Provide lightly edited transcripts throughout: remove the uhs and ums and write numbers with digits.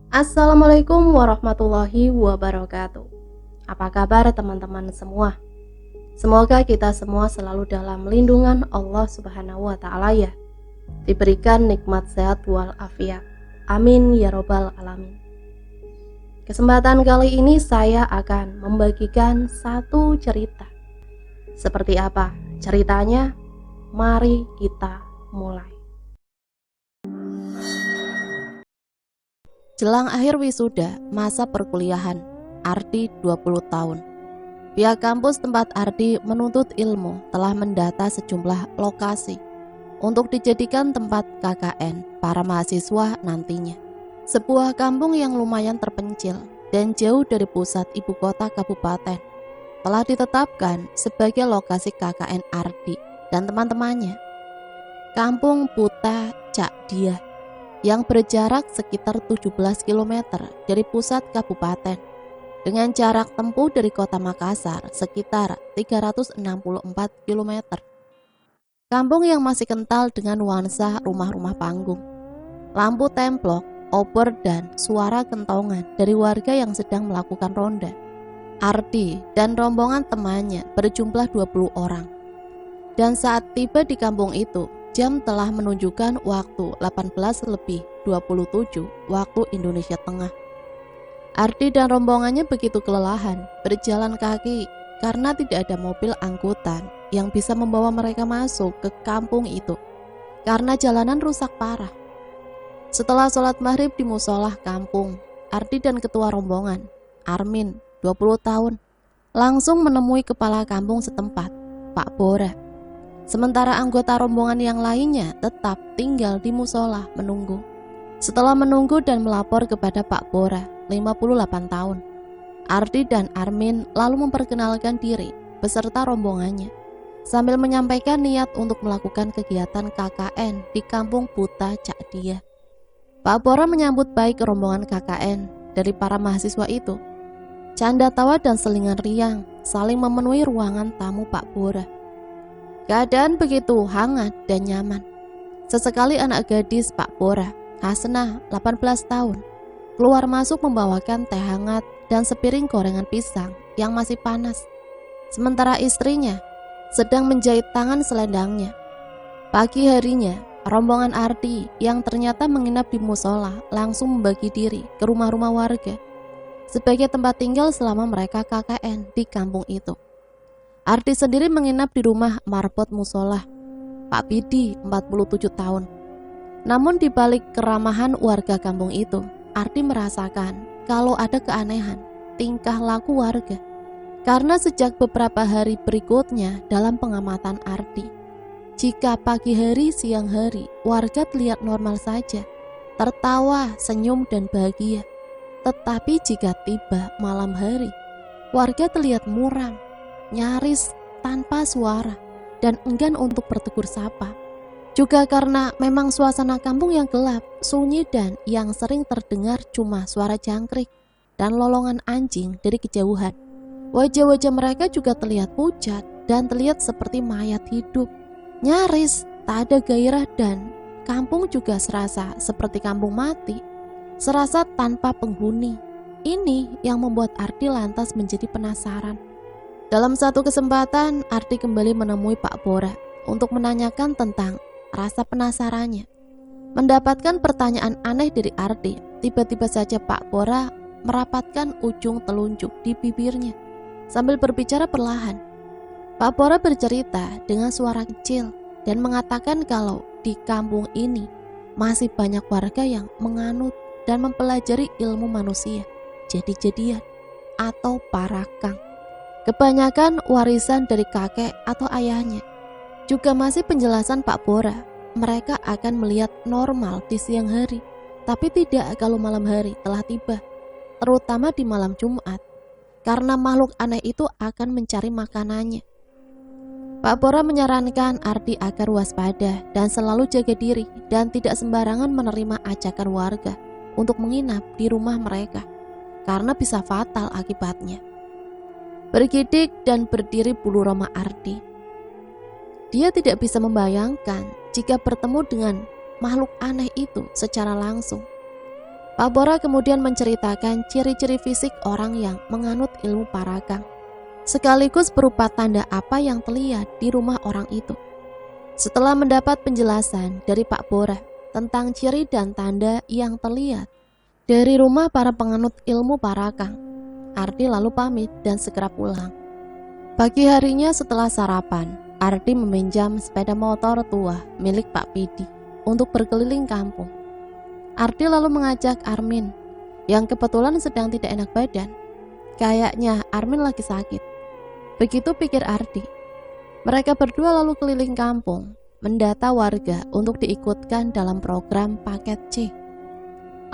Assalamualaikum warahmatullahi wabarakatuh. Apa kabar teman-teman semua? Semoga kita semua selalu dalam lindungan Allah Subhanahu wa taala ya. Diberikan nikmat sehat walafiat. Amin ya robbal alamin. Kesempatan kali ini saya akan membagikan satu cerita. Seperti apa ceritanya? Mari kita mulai. Jelang akhir wisuda masa perkuliahan, Ardi 20 tahun. Pihak kampus tempat Ardi menuntut ilmu telah mendata sejumlah lokasi untuk dijadikan tempat KKN para mahasiswa nantinya. Sebuah kampung yang lumayan terpencil dan jauh dari pusat ibu kota kabupaten telah ditetapkan sebagai lokasi KKN Ardi dan teman-temannya. Kampung Puta Cak Diah yang berjarak sekitar 17 km dari pusat kabupaten dengan jarak tempuh dari kota Makassar sekitar 364 km. Kampung yang masih kental dengan nuansa rumah-rumah panggung, lampu templok, obor dan suara kentongan dari warga yang sedang melakukan ronda. Ardi dan rombongan temannya berjumlah 20 orang. Dan saat tiba di kampung itu, jam telah menunjukkan waktu 18:27 waktu Indonesia Tengah. Ardi dan rombongannya begitu kelelahan berjalan kaki karena tidak ada mobil angkutan yang bisa membawa mereka masuk ke kampung itu karena jalanan rusak parah. Setelah sholat maghrib di musolah kampung, Ardi dan ketua rombongan, Armin, 20 tahun, langsung menemui kepala kampung setempat, Pak Bora. Sementara anggota rombongan yang lainnya tetap tinggal di musola menunggu. Setelah menunggu dan melapor kepada Pak Bora, 58 tahun, Ardi dan Armin lalu memperkenalkan diri beserta rombongannya sambil menyampaikan niat untuk melakukan kegiatan KKN di kampung Puta Cak Diah. Pak Bora menyambut baik rombongan KKN dari para mahasiswa itu. Canda tawa dan selingan riang saling memenuhi ruangan tamu Pak Bora. Keadaan begitu hangat dan nyaman. Sesekali anak gadis Pak Bora, Hasanah, 18 tahun, keluar masuk membawakan teh hangat dan sepiring gorengan pisang yang masih panas. Sementara istrinya sedang menjahit tangan selendangnya. Pagi harinya, rombongan Ardi yang ternyata menginap di musola langsung membagi diri ke rumah-rumah warga sebagai tempat tinggal selama mereka KKN di kampung itu. Ardi sendiri menginap di rumah marbot musola, Pak Bidi, 47 tahun. Namun di balik keramahan warga kampung itu, Ardi merasakan kalau ada keanehan tingkah laku warga. Karena sejak beberapa hari berikutnya dalam pengamatan Ardi, jika pagi hari, siang hari, warga terlihat normal saja, tertawa, senyum dan bahagia. Tetapi jika tiba malam hari, warga terlihat muram, nyaris tanpa suara dan enggan untuk bertegur sapa. Juga karena memang suasana kampung yang gelap, sunyi dan yang sering terdengar cuma suara jangkrik dan lolongan anjing dari kejauhan. Wajah-wajah mereka juga terlihat pucat dan terlihat seperti mayat hidup. Nyaris tak ada gairah dan kampung juga serasa seperti kampung mati, serasa tanpa penghuni. Ini yang membuat Ardi lantas menjadi penasaran. Dalam satu kesempatan, Ardi kembali menemui Pak Bora untuk menanyakan tentang rasa penasarannya. Mendapatkan pertanyaan aneh dari Ardi, tiba-tiba saja Pak Bora merapatkan ujung telunjuk di bibirnya sambil berbicara perlahan. Pak Bora bercerita dengan suara kecil dan mengatakan kalau di kampung ini masih banyak warga yang menganut dan mempelajari ilmu manusia, jadi-jadian atau parakang. Kebanyakan warisan dari kakek atau ayahnya. Juga masih penjelasan Pak Bora, mereka akan melihat normal di siang hari, tapi tidak kalau malam hari telah tiba, terutama di malam Jumat, karena makhluk aneh itu akan mencari makanannya. Pak Bora menyarankan Ardi agar waspada dan selalu jaga diri dan tidak sembarangan menerima ajakan warga untuk menginap di rumah mereka, karena bisa fatal akibatnya. Bergidik dan berdiri bulu roma Ardi. Dia tidak bisa membayangkan jika bertemu dengan makhluk aneh itu secara langsung. Pak Bora kemudian menceritakan ciri-ciri fisik orang yang menganut ilmu parakang, sekaligus berupa tanda apa yang terlihat di rumah orang itu. Setelah mendapat penjelasan dari Pak Bora tentang ciri dan tanda yang terlihat dari rumah para penganut ilmu parakang, Ardi lalu pamit dan segera pulang. Pagi harinya setelah sarapan, Ardi meminjam sepeda motor tua milik Pak Pidi untuk berkeliling kampung. Ardi lalu mengajak Armin yang kebetulan sedang tidak enak badan. Kayaknya Armin lagi sakit. Begitu pikir Ardi. Mereka berdua lalu keliling kampung, mendata warga untuk diikutkan dalam program paket C.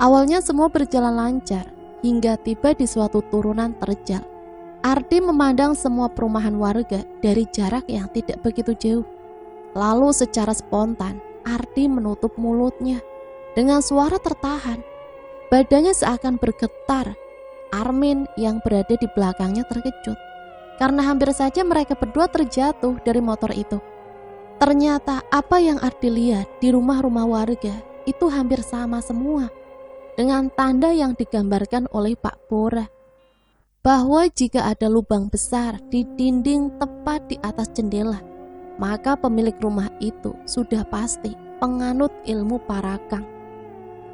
Awalnya semua berjalan lancar hingga tiba di suatu turunan terjal. Ardi memandang semua perumahan warga dari jarak yang tidak begitu jauh. Lalu secara spontan, Ardi menutup mulutnya. Dengan suara tertahan, badannya seakan bergetar. Armin yang berada di belakangnya terkejut, karena hampir saja mereka berdua terjatuh dari motor itu. Ternyata apa yang Ardi lihat di rumah-rumah warga itu hampir sama semua, dengan tanda yang digambarkan oleh Pak Bora, bahwa jika ada lubang besar di dinding tepat di atas jendela, maka pemilik rumah itu sudah pasti penganut ilmu parakang.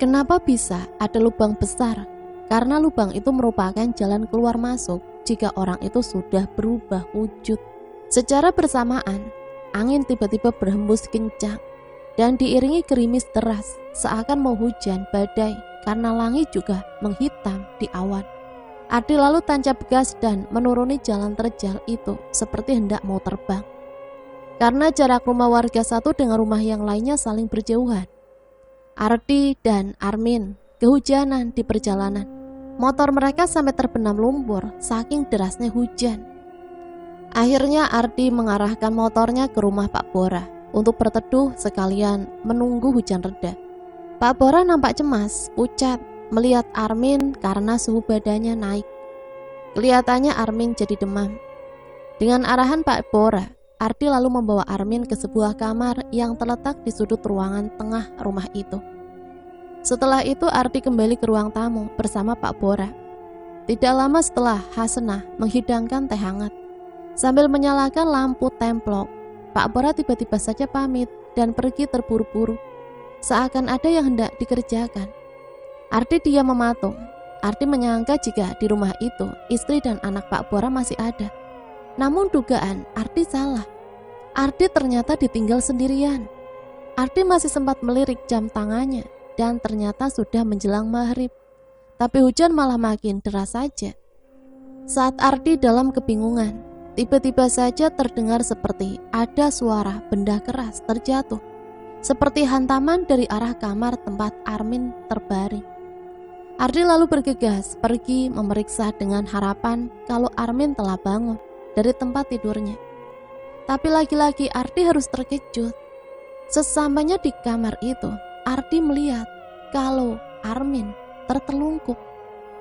Kenapa bisa ada lubang besar? Karena lubang itu merupakan jalan keluar masuk jika orang itu sudah berubah wujud. Secara bersamaan, angin tiba-tiba berhembus kencang dan diiringi gerimis deras seakan mau hujan badai karena langit juga menghitam di awan. Ardi lalu tancap gas dan menuruni jalan terjal itu seperti hendak mau terbang. Karena jarak rumah warga satu dengan rumah yang lainnya saling berjauhan, Ardi dan Armin kehujanan di perjalanan. Motor mereka sampai terbenam lumpur saking derasnya hujan. Akhirnya Ardi mengarahkan motornya ke rumah Pak Bora untuk berteduh sekalian menunggu hujan reda. Pak Bora nampak cemas, pucat melihat Armin karena suhu badannya naik. Kelihatannya Armin jadi demam. Dengan arahan Pak Bora, Ardi lalu membawa Armin ke sebuah kamar yang terletak di sudut ruangan tengah rumah itu. Setelah itu Ardi kembali ke ruang tamu bersama Pak Bora. Tidak lama setelah Hasanah menghidangkan teh hangat sambil menyalakan lampu templok, Pak Bora tiba-tiba saja pamit dan pergi terburu-buru, seakan ada yang hendak dikerjakan. Ardi diam mematung. Ardi menyangka jika di rumah itu istri dan anak Pak Bora masih ada. Namun dugaan Ardi salah. Ardi ternyata ditinggal sendirian. Ardi masih sempat melirik jam tangannya dan ternyata sudah menjelang maghrib. Tapi hujan malah makin deras saja. Saat Ardi dalam kebingungan, tiba-tiba saja terdengar seperti ada suara benda keras terjatuh, seperti hantaman dari arah kamar tempat Armin terbaring. Ardi lalu bergegas pergi memeriksa dengan harapan kalau Armin telah bangun dari tempat tidurnya. Tapi lagi-lagi Ardi harus terkejut. Sesampainya di kamar itu, Ardi melihat kalau Armin tertelungkup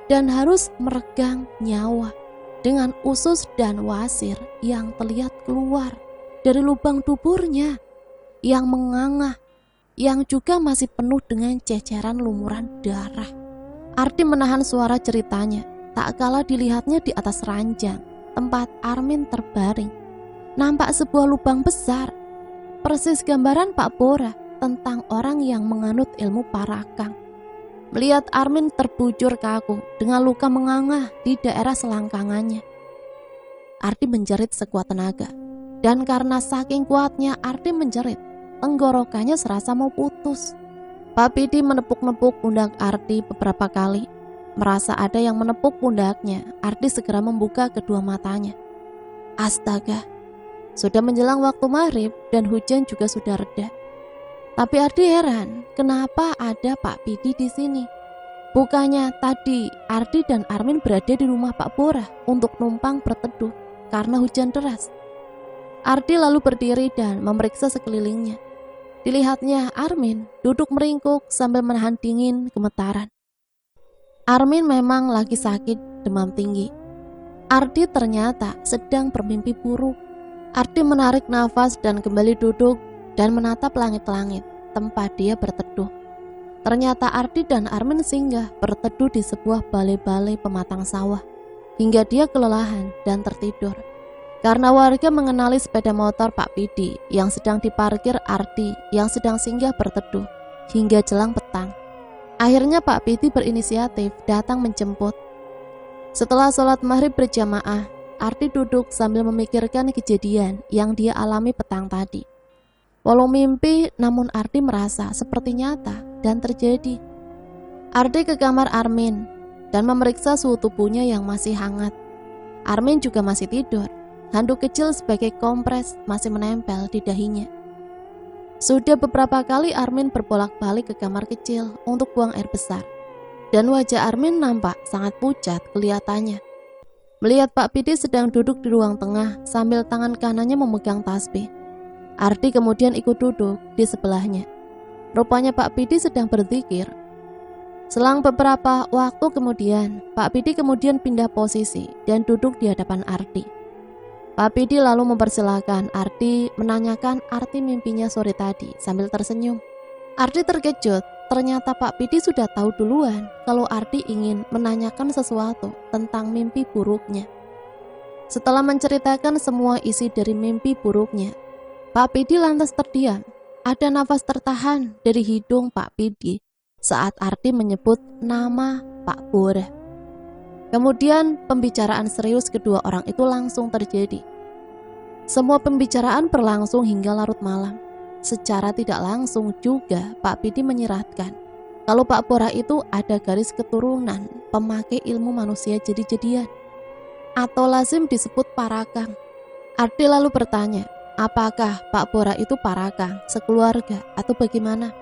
dan harus meregang nyawa dengan usus dan wasir yang terlihat keluar dari lubang duburnya yang menganga, yang juga masih penuh dengan ceceran lumuran darah. Ardi menahan suara ceritanya, tak kala dilihatnya di atas ranjang tempat Armin terbaring. Nampak sebuah lubang besar, persis gambaran Pak Bora tentang orang yang menganut ilmu parakang. Melihat Armin terbujur kaku dengan luka menganga di daerah selangkangannya, Ardi menjerit sekuat tenaga. Dan karena saking kuatnya Ardi menjerit, tenggorokannya serasa mau putus. Pak Pidi menepuk-nepuk pundak Ardi beberapa kali. Merasa ada yang menepuk pundaknya, Ardi segera membuka kedua matanya. Astaga, sudah menjelang waktu maghrib dan hujan juga sudah reda. Tapi Ardi heran, kenapa ada Pak Pidi di sini? Bukannya tadi Ardi dan Armin berada di rumah Pak Bora untuk numpang berteduh karena hujan deras. Ardi lalu berdiri dan memeriksa sekelilingnya. Dilihatnya Armin duduk meringkuk sambil menahan dingin gemetaran. Armin memang lagi sakit demam tinggi. Ardi ternyata sedang bermimpi buruk. Ardi menarik nafas dan kembali duduk dan menatap langit-langit tempat dia berteduh. Ternyata Ardi dan Armin singgah berteduh di sebuah balai-balai pematang sawah hingga dia kelelahan dan tertidur. Karena warga mengenali sepeda motor Pak Pidi yang sedang diparkir Ardi yang sedang singgah berteduh hingga jelang petang. Akhirnya Pak Pidi berinisiatif datang menjemput. Setelah sholat maghrib berjamaah, Ardi duduk sambil memikirkan kejadian yang dia alami petang tadi. Walau mimpi, namun Ardi merasa seperti nyata dan terjadi. Ardi ke kamar Armin dan memeriksa suhu tubuhnya yang masih hangat. Armin juga masih tidur. Handuk kecil sebagai kompres masih menempel di dahinya. Sudah beberapa kali Armin berbolak-balik ke kamar kecil untuk buang air besar. Dan wajah Armin nampak sangat pucat kelihatannya. Melihat Pak Pidi sedang duduk di ruang tengah sambil tangan kanannya memegang tasbih. Ardi kemudian ikut duduk di sebelahnya. Rupanya Pak Pidi sedang berzikir. Selang beberapa waktu kemudian, Pak Pidi kemudian pindah posisi dan duduk di hadapan Ardi. Pak Pidi lalu mempersilahkan Ardi menanyakan arti mimpinya sore tadi sambil tersenyum. Ardi terkejut, ternyata Pak Pidi sudah tahu duluan kalau Ardi ingin menanyakan sesuatu tentang mimpi buruknya. Setelah menceritakan semua isi dari mimpi buruknya, Pak Pidi lantas terdiam. Ada nafas tertahan dari hidung Pak Pidi saat Ardi menyebut nama Pak Bora. Kemudian pembicaraan serius kedua orang itu langsung terjadi. Semua pembicaraan berlangsung hingga larut malam. Secara tidak langsung juga Pak Pidi menyiratkan kalau Pak Bora itu ada garis keturunan pemakai ilmu manusia jadi-jadian atau lazim disebut parakang. Ardi lalu bertanya, apakah Pak Bora itu parakang, sekeluarga, atau bagaimana?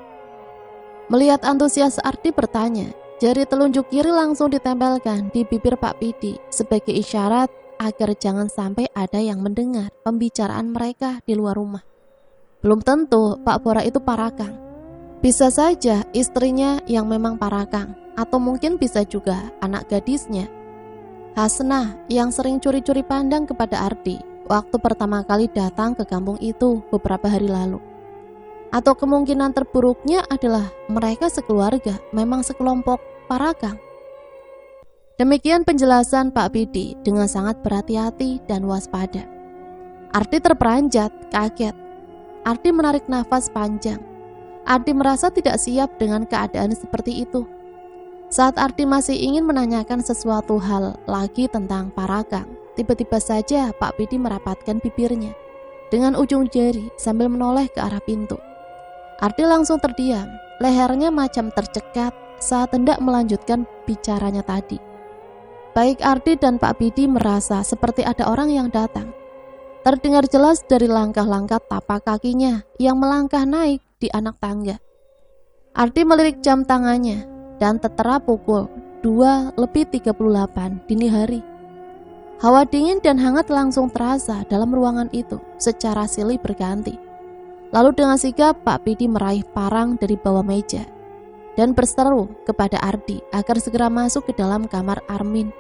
Melihat antusias Ardi bertanya, jari telunjuk kiri langsung ditempelkan di bibir Pak Pidi sebagai isyarat agar jangan sampai ada yang mendengar pembicaraan mereka di luar rumah. Belum tentu Pak Bora itu parakang. Bisa saja istrinya yang memang parakang, atau mungkin bisa juga anak gadisnya, Hasnah, yang sering curi-curi pandang kepada Ardi waktu pertama kali datang ke kampung itu beberapa hari lalu. Atau kemungkinan terburuknya adalah mereka sekeluarga memang sekelompok parakang. Demikian penjelasan Pak Pidi dengan sangat berhati-hati dan waspada. Ardi terperanjat, kaget. Ardi menarik nafas panjang. Ardi merasa tidak siap dengan keadaan seperti itu. Saat Ardi masih ingin menanyakan sesuatu hal lagi tentang parakang, tiba-tiba saja Pak Pidi merapatkan bibirnya dengan ujung jari sambil menoleh ke arah pintu. Ardi langsung terdiam, lehernya macam tercekat saat hendak melanjutkan bicaranya tadi. Baik Ardi dan Pak Pidi merasa seperti ada orang yang datang. Terdengar jelas dari langkah-langkah tapak kakinya yang melangkah naik di anak tangga. Ardi melirik jam tangannya dan tertera pukul 2:38 dini hari. Hawa dingin dan hangat langsung terasa dalam ruangan itu secara silih berganti. Lalu dengan sigap Pak Pidi meraih parang dari bawah meja dan berseru kepada Ardi agar segera masuk ke dalam kamar Armin.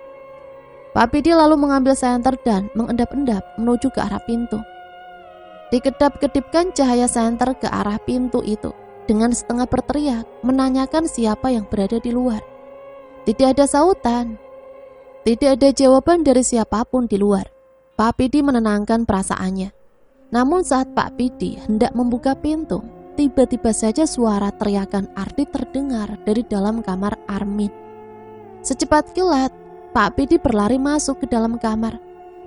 Pak Pidi lalu mengambil senter dan mengendap-endap menuju ke arah pintu. Dikedap-kedipkan cahaya senter ke arah pintu itu dengan setengah berteriak menanyakan siapa yang berada di luar. Tidak ada sautan. Tidak ada jawaban dari siapapun di luar. Pak Pidi menenangkan perasaannya. Namun saat Pak Pidi hendak membuka pintu, tiba-tiba saja suara teriakan Ardi terdengar dari dalam kamar Armin. Secepat kilat, Pak Pidi berlari masuk ke dalam kamar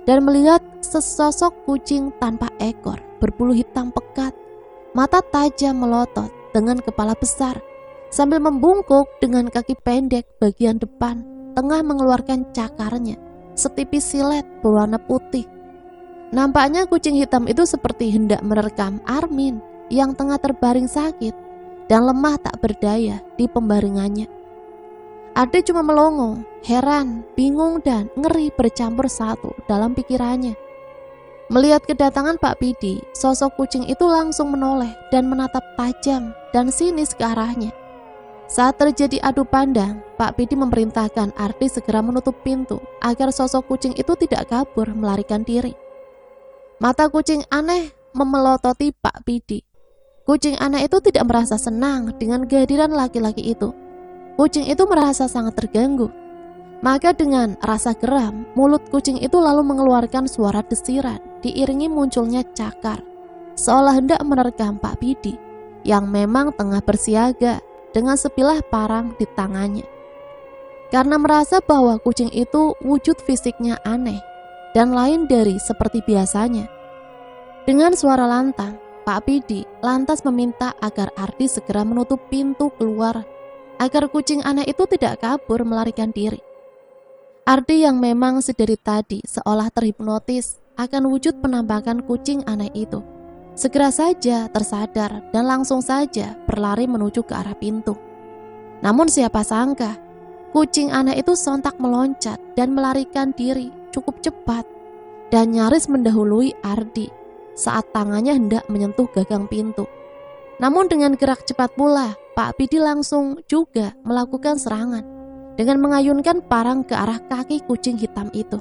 dan melihat sesosok kucing tanpa ekor, berbulu hitam pekat, mata tajam melotot dengan kepala besar, sambil membungkuk dengan kaki pendek bagian depan, tengah mengeluarkan cakarnya, setipis silet berwarna putih. Nampaknya kucing hitam itu seperti hendak menerkam Armin yang tengah terbaring sakit dan lemah tak berdaya di pembaringannya. Ardi cuma melongo, heran, bingung dan ngeri bercampur satu dalam pikirannya. Melihat kedatangan Pak Pidi, sosok kucing itu langsung menoleh dan menatap tajam dan sinis ke arahnya. Saat terjadi adu pandang, Pak Pidi memerintahkan Ardi segera menutup pintu agar sosok kucing itu tidak kabur melarikan diri. Mata kucing aneh memelototi Pak Pidi. kucing anak itu tidak merasa senang dengan kehadiran laki-laki itu. Kucing itu merasa sangat terganggu. Maka dengan rasa geram, mulut kucing itu lalu mengeluarkan suara desiran diiringi munculnya cakar, seolah hendak menerkam Pak Bidi yang memang tengah bersiaga dengan sebilah parang di tangannya. Karena merasa bahwa kucing itu wujud fisiknya aneh dan lain dari seperti biasanya. Dengan suara lantang, Pak Bidi lantas meminta agar Ardi segera menutup pintu keluar agar kucing aneh itu tidak kabur melarikan diri. Ardi yang memang sedari tadi seolah terhipnotis akan wujud penampakan kucing aneh itu, segera saja tersadar dan langsung saja berlari menuju ke arah pintu. Namun siapa sangka, kucing aneh itu sontak meloncat dan melarikan diri cukup cepat dan nyaris mendahului Ardi saat tangannya hendak menyentuh gagang pintu. Namun dengan gerak cepat pula, Pak Bidi langsung juga melakukan serangan dengan mengayunkan parang ke arah kaki kucing hitam itu.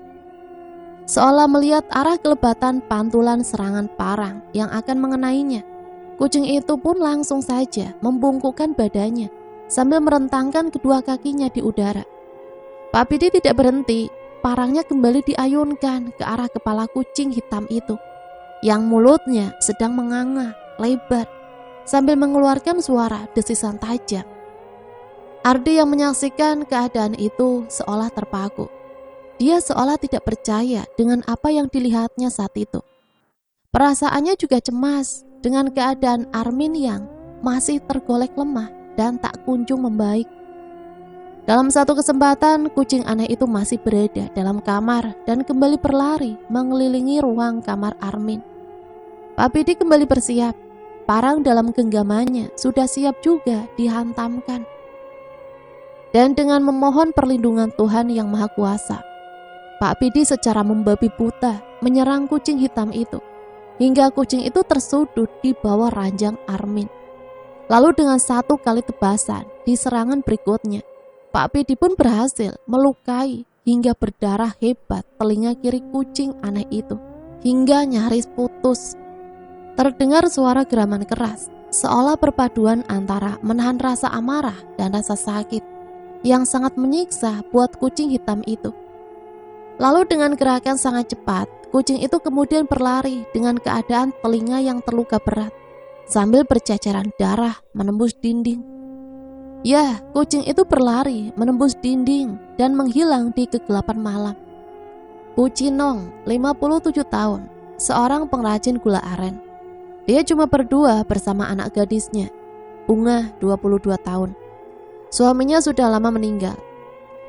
Seolah melihat arah kelebatan pantulan serangan parang yang akan mengenainya, kucing itu pun langsung saja membungkukkan badannya sambil merentangkan kedua kakinya di udara. Pak Bidi tidak berhenti, parangnya kembali diayunkan ke arah kepala kucing hitam itu, yang mulutnya sedang menganga lebar sambil mengeluarkan suara desisan tajam. Ardi yang menyaksikan keadaan itu seolah terpaku. Dia seolah tidak percaya dengan apa yang dilihatnya saat itu. Perasaannya juga cemas dengan keadaan Armin yang masih tergolek lemah dan tak kunjung membaik. Dalam satu kesempatan, kucing aneh itu masih berada dalam kamar dan kembali berlari mengelilingi ruang kamar Armin. Pak Bidi kembali bersiap. Parang dalam genggamannya sudah siap juga dihantamkan. Dan dengan memohon perlindungan Tuhan yang Maha Kuasa, Pak Bidi secara membabi buta menyerang kucing hitam itu, hingga kucing itu tersudut di bawah ranjang Armin. Lalu dengan satu kali tebasan di serangan berikutnya, Pak Bidi pun berhasil melukai hingga berdarah hebat telinga kiri kucing aneh itu, hingga nyaris putus. Terdengar suara geraman keras, seolah perpaduan antara menahan rasa amarah dan rasa sakit yang sangat menyiksa buat kucing hitam itu. Lalu dengan gerakan sangat cepat, kucing itu kemudian berlari dengan keadaan telinga yang terluka berat, sambil berceceran darah menembus dinding. Ya, kucing itu berlari menembus dinding dan menghilang di kegelapan malam. Bu Cinong, 57 tahun, seorang pengrajin gula aren. Dia cuma berdua bersama anak gadisnya, Bunga, 22 tahun. Suaminya sudah lama meninggal.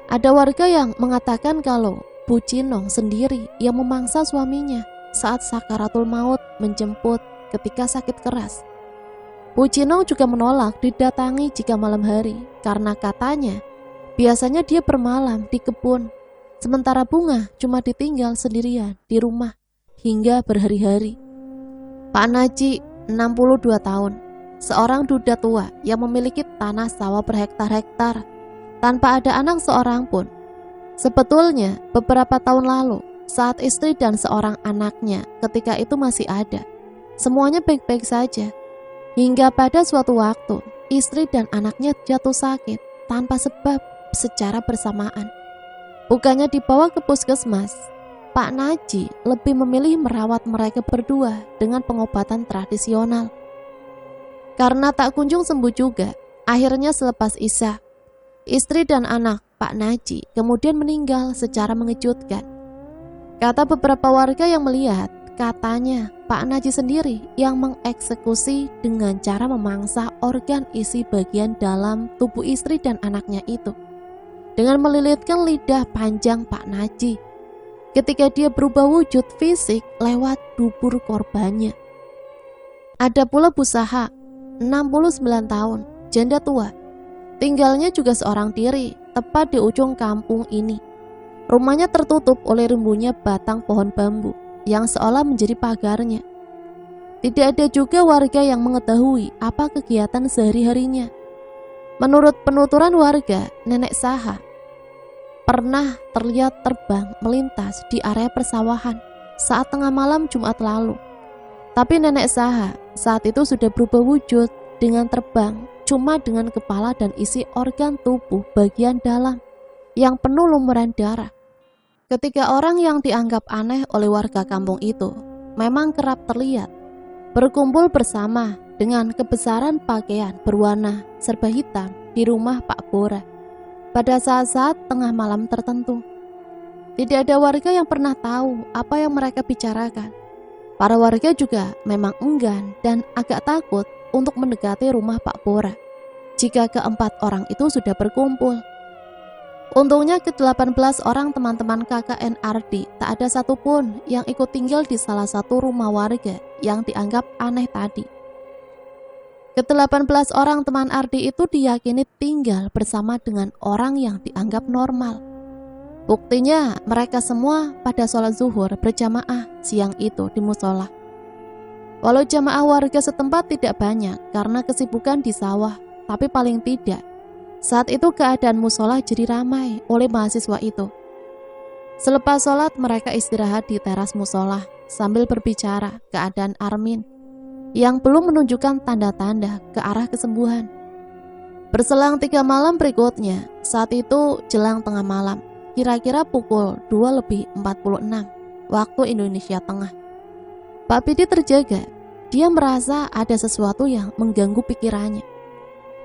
Ada warga yang mengatakan kalau Bu Cinong sendiri yang memangsa suaminya saat sakaratul maut menjemput ketika sakit keras. Bu Cinong juga menolak didatangi jika malam hari karena katanya biasanya dia bermalam di kebun, sementara Bunga cuma ditinggal sendirian di rumah hingga berhari-hari. Pak Naji, 62 tahun, seorang duda tua yang memiliki tanah sawah berhektar-hektar tanpa ada anak seorang pun. Sebetulnya beberapa tahun lalu saat istri dan seorang anaknya ketika itu masih ada, semuanya baik-baik saja. Hingga pada suatu waktu istri dan anaknya jatuh sakit tanpa sebab secara bersamaan. Bukannya dibawa ke puskesmas, Pak Naji lebih memilih merawat mereka berdua dengan pengobatan tradisional. Karena tak kunjung sembuh juga, akhirnya selepas Isya, istri dan anak Pak Naji kemudian meninggal secara mengejutkan. Kata beberapa warga yang melihat, katanya Pak Naji sendiri yang mengeksekusi dengan cara memangsa organ isi bagian dalam tubuh istri dan anaknya itu, dengan melilitkan lidah panjang Pak Naji ketika dia berubah wujud fisik lewat dubur korbannya. Ada pula Bu Saha, 69 tahun, janda tua. Tinggalnya juga seorang diri, tepat di ujung kampung ini. Rumahnya tertutup oleh rimbunya batang pohon bambu yang seolah menjadi pagarnya. Tidak ada juga warga yang mengetahui apa kegiatan sehari-harinya. Menurut penuturan warga, Nenek Saha pernah terlihat terbang melintas di area persawahan saat tengah malam Jumat lalu. Tapi Nenek Saha saat itu sudah berubah wujud dengan terbang, cuma dengan kepala dan isi organ tubuh bagian dalam yang penuh lumuran darah. Ketiga orang yang dianggap aneh oleh warga kampung itu memang kerap terlihat berkumpul bersama dengan kebesaran pakaian berwarna serba hitam di rumah Pak Bora pada saat-saat tengah malam tertentu. Tidak ada warga yang pernah tahu apa yang mereka bicarakan. Para warga juga memang enggan dan agak takut untuk mendekati rumah Pak Bora jika keempat orang itu sudah berkumpul. Untungnya ke-18 orang teman-teman KKN Ardi tak ada satupun yang ikut tinggal di salah satu rumah warga yang dianggap aneh tadi. Ke-18 orang teman Ardi itu diyakini tinggal bersama dengan orang yang dianggap normal. Buktinya mereka semua pada sholat zuhur berjamaah siang itu di musola. Walau jamaah warga setempat tidak banyak karena kesibukan di sawah, tapi paling tidak saat itu keadaan musola jadi ramai oleh mahasiswa itu. Selepas sholat mereka istirahat di teras musola sambil berbicara keadaan Armin yang belum menunjukkan tanda-tanda ke arah kesembuhan. Berselang 3 malam berikutnya, saat itu jelang tengah malam, kira-kira pukul 2:46 waktu Indonesia Tengah. Pak Pidi terjaga. Dia merasa ada sesuatu yang mengganggu pikirannya.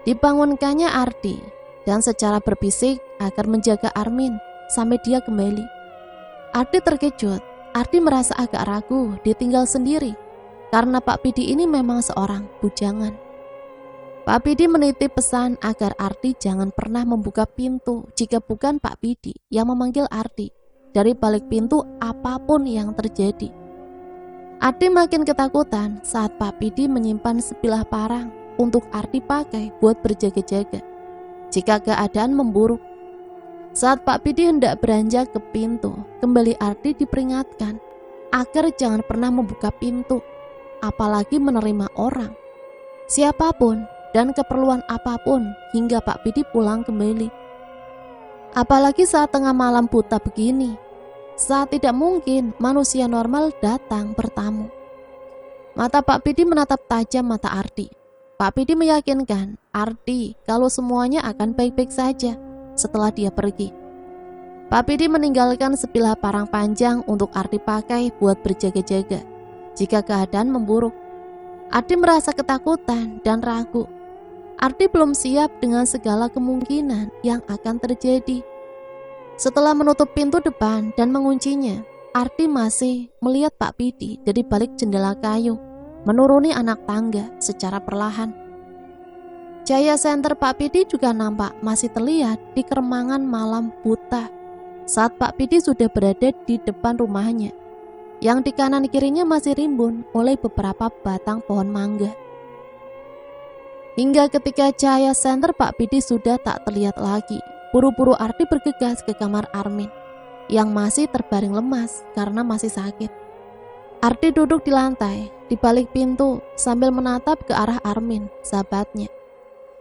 Dibangunkannya Ardi dan secara berbisik agar menjaga Armin sampai dia kembali. Ardi terkejut. Ardi merasa agak ragu ditinggal sendiri karena Pak Pidi ini memang seorang bujangan. Pak Pidi menitip pesan agar Ardi jangan pernah membuka pintu jika bukan Pak Pidi yang memanggil Ardi dari balik pintu apapun yang terjadi. Ardi makin ketakutan saat Pak Pidi menyimpan sebilah parang untuk Ardi pakai buat berjaga-jaga jika keadaan memburuk. Saat Pak Pidi hendak beranjak ke pintu, kembali Ardi diperingatkan agar jangan pernah membuka pintu, apalagi menerima orang, siapapun dan keperluan apapun hingga Pak Pidi pulang kembali. Apalagi saat tengah malam buta begini, saat tidak mungkin manusia normal datang bertamu. Mata Pak Pidi menatap tajam mata Ardi. Pak Pidi meyakinkan Ardi kalau semuanya akan baik-baik saja setelah dia pergi. Pak Pidi meninggalkan sebilah parang panjang untuk Ardi pakai buat berjaga-jaga jika keadaan memburuk. Ardi merasa ketakutan dan ragu. Ardi belum siap dengan segala kemungkinan yang akan terjadi. Setelah menutup pintu depan dan menguncinya, Ardi masih melihat Pak Pidi dari balik jendela kayu menuruni anak tangga secara perlahan. Cahaya senter Pak Pidi juga nampak masih terlihat di keremangan malam buta saat Pak Pidi sudah berada di depan rumahnya, yang di kanan kirinya masih rimbun oleh beberapa batang pohon mangga. Hingga ketika cahaya senter Pak Pidi sudah tak terlihat lagi, buru-buru Ardi bergegas ke kamar Armin yang masih terbaring lemas karena masih sakit. Ardi duduk di lantai di balik pintu sambil menatap ke arah Armin, sahabatnya.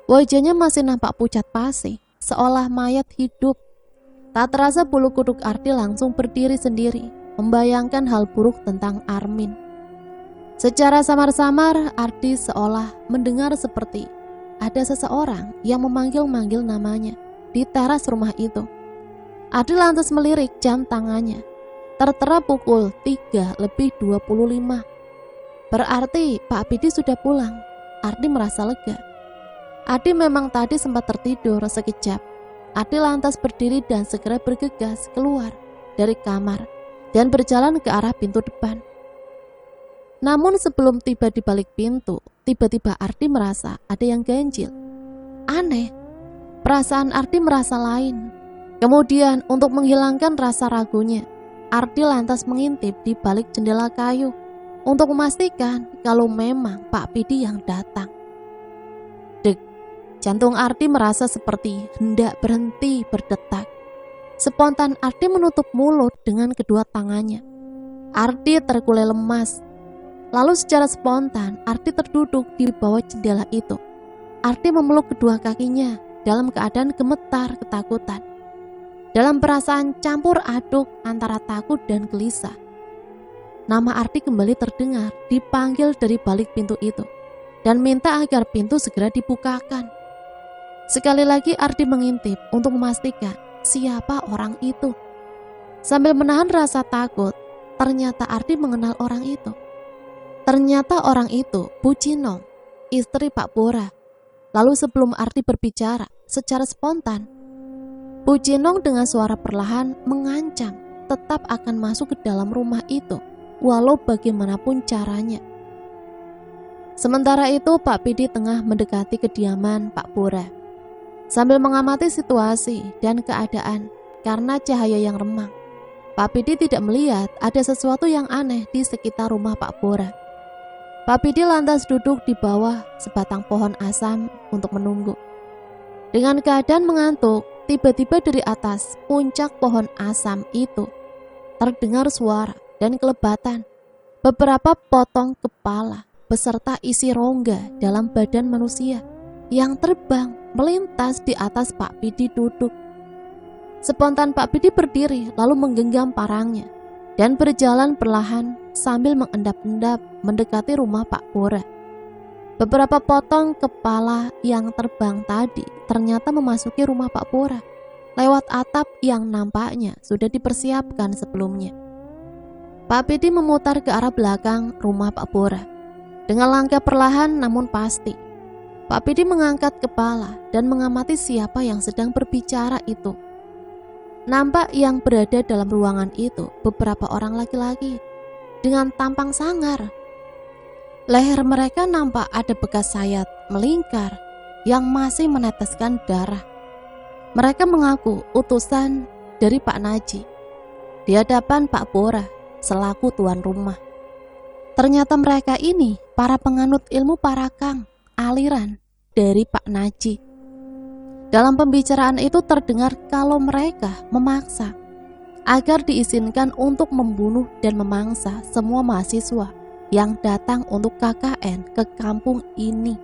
Wajahnya masih nampak pucat pasi, seolah mayat hidup. Tak terasa bulu kuduk Ardi langsung berdiri sendiri, membayangkan hal buruk tentang Armin. Secara samar-samar Ardi seolah mendengar seperti ada seseorang yang memanggil-manggil namanya di teras rumah itu. Ardi lantas melirik jam tangannya. Tertera pukul 3:25. Berarti Pak Pidi sudah pulang. Ardi merasa lega. Ardi memang tadi sempat tertidur sekejap. Ardi lantas berdiri dan segera bergegas keluar dari kamar dan berjalan ke arah pintu depan. Namun sebelum tiba di balik pintu, tiba-tiba Ardi merasa ada yang ganjil. Aneh, perasaan Ardi merasa lain. Kemudian untuk menghilangkan rasa ragunya, Ardi lantas mengintip di balik jendela kayu untuk memastikan kalau memang Pak Pidi yang datang. Dek, jantung Ardi merasa seperti hendak berhenti berdetak. Spontan Ardi menutup mulut dengan kedua tangannya. Ardi terkulai lemas. Lalu secara spontan Ardi terduduk di bawah jendela itu. Ardi memeluk kedua kakinya dalam keadaan gemetar ketakutan, dalam perasaan campur aduk antara takut dan gelisah. nama Ardi kembali terdengar dipanggil dari balik pintu itu dan minta agar pintu segera dibukakan. Sekali lagi Ardi mengintip untuk memastikan siapa orang itu. Sambil menahan rasa takut, ternyata Ardi mengenal orang itu. Ternyata orang itu Bu Cinong, istri Pak Bora. Lalu sebelum Ardi berbicara secara spontan, Bu Cinong dengan suara perlahan mengancam tetap akan masuk ke dalam rumah itu, walau bagaimanapun caranya. Sementara itu Pak Pidi tengah mendekati kediaman Pak Bora sambil mengamati situasi dan keadaan karena cahaya yang remang. Pak Pidi tidak melihat ada sesuatu yang aneh di sekitar rumah Pak Bora. Pak Pidi lantas duduk di bawah sebatang pohon asam untuk menunggu. Dengan keadaan mengantuk, tiba-tiba dari atas puncak pohon asam itu terdengar suara dan kelebatan beberapa potong kepala beserta isi rongga dalam badan manusia yang terbang melintas di atas Pak Pidi duduk. Spontan Pak Pidi berdiri lalu menggenggam parangnya dan berjalan perlahan sambil mengendap-endap mendekati rumah Pak Bora. Beberapa potong kepala yang terbang tadi ternyata memasuki rumah Pak Bora lewat atap yang nampaknya sudah dipersiapkan sebelumnya. Pak Pidi memutar ke arah belakang rumah Pak Bora dengan langkah perlahan namun pasti. Pak Pidi mengangkat kepala dan mengamati siapa yang sedang berbicara itu. Nampak yang berada dalam ruangan itu beberapa orang laki-laki dengan tampang sangar. Leher mereka nampak ada bekas sayat melingkar yang masih meneteskan darah. Mereka mengaku utusan dari Pak Naji di hadapan Pak Bora selaku tuan rumah. Ternyata mereka ini para penganut ilmu parakang aliran dari Pak Naji. Dalam pembicaraan itu terdengar kalau mereka memaksa agar diizinkan untuk membunuh dan memangsa semua mahasiswa yang datang untuk KKN ke kampung ini.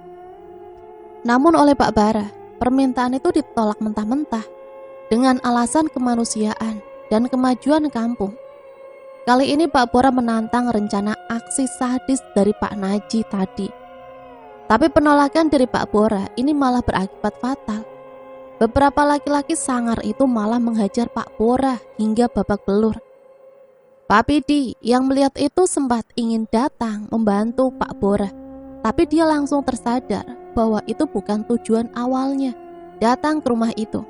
Namun oleh Pak Bara, permintaan itu ditolak mentah-mentah dengan alasan kemanusiaan dan kemajuan kampung. Kali ini Pak Bora menantang rencana aksi sadis dari Pak Naji tadi. Tapi penolakan dari Pak Bora ini malah berakibat fatal. Beberapa laki-laki sangar itu malah menghajar Pak Bora hingga babak belur. Pak Pidi yang melihat itu sempat ingin datang membantu Pak Bora, tapi dia langsung tersadar bahwa itu bukan tujuan awalnya datang ke rumah itu.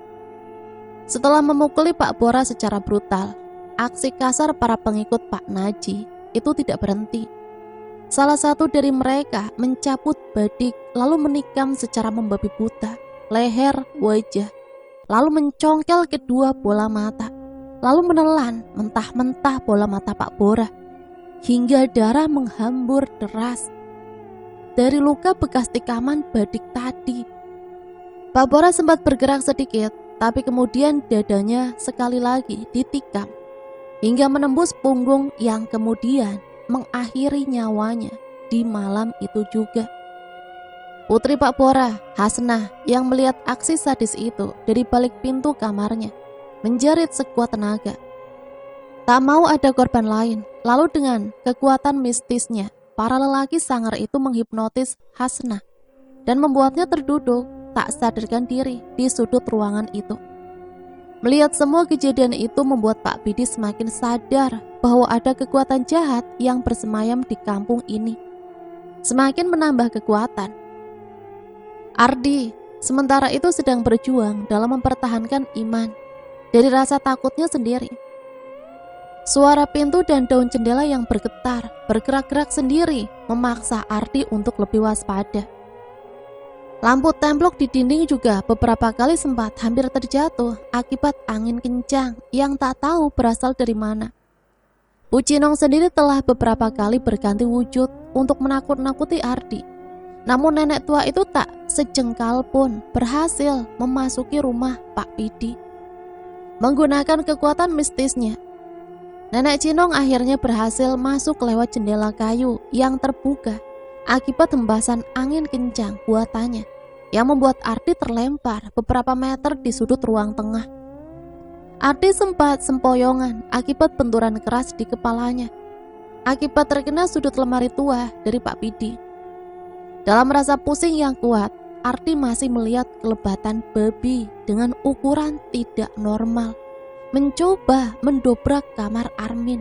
Setelah memukuli Pak Bora secara brutal, aksi kasar para pengikut Pak Naji itu tidak berhenti. Salah satu dari mereka mencabut badik lalu menikam secara membabi buta leher, wajah, lalu mencongkel kedua bola mata, lalu menelan mentah-mentah bola mata Pak Bora hingga darah menghambur deras dari luka bekas tikaman badik tadi. Pak Bora sempat bergerak sedikit, tapi kemudian dadanya sekali lagi ditikam hingga menembus punggung yang kemudian mengakhiri nyawanya di malam itu juga. Putri Pak Bora, Hasnah, yang melihat aksi sadis itu dari balik pintu kamarnya, menjerit sekuat tenaga. Tak mau ada korban lain, lalu dengan kekuatan mistisnya, para lelaki sangar itu menghipnotis Hasnah dan membuatnya terduduk tak sadarkan diri di sudut ruangan itu. Melihat semua kejadian itu membuat Pak Pidi semakin sadar bahwa ada kekuatan jahat yang bersemayam di kampung ini. Semakin menambah kekuatan. Ardi sementara itu sedang berjuang dalam mempertahankan iman dari rasa takutnya sendiri. Suara pintu dan daun jendela yang bergetar bergerak-gerak sendiri memaksa Ardi untuk lebih waspada. Lampu templok di dinding juga beberapa kali sempat hampir terjatuh akibat angin kencang yang tak tahu berasal dari mana. Bu Cinong sendiri telah beberapa kali berganti wujud untuk menakut-nakuti Ardi. Namun nenek tua itu tak sejengkal pun berhasil memasuki rumah Pak Pidi. Menggunakan kekuatan mistisnya, Nenek Cinong akhirnya berhasil masuk lewat jendela kayu yang terbuka akibat hembasan angin kencang buatannya yang membuat Ardi terlempar beberapa meter di sudut ruang tengah. Ardi sempat sempoyongan akibat benturan keras di kepalanya. akibat terkena sudut lemari tua dari Pak Pidi. Dalam rasa pusing yang kuat, Ardi masih melihat kelebatan babi dengan ukuran tidak normal mencoba mendobrak kamar Armin.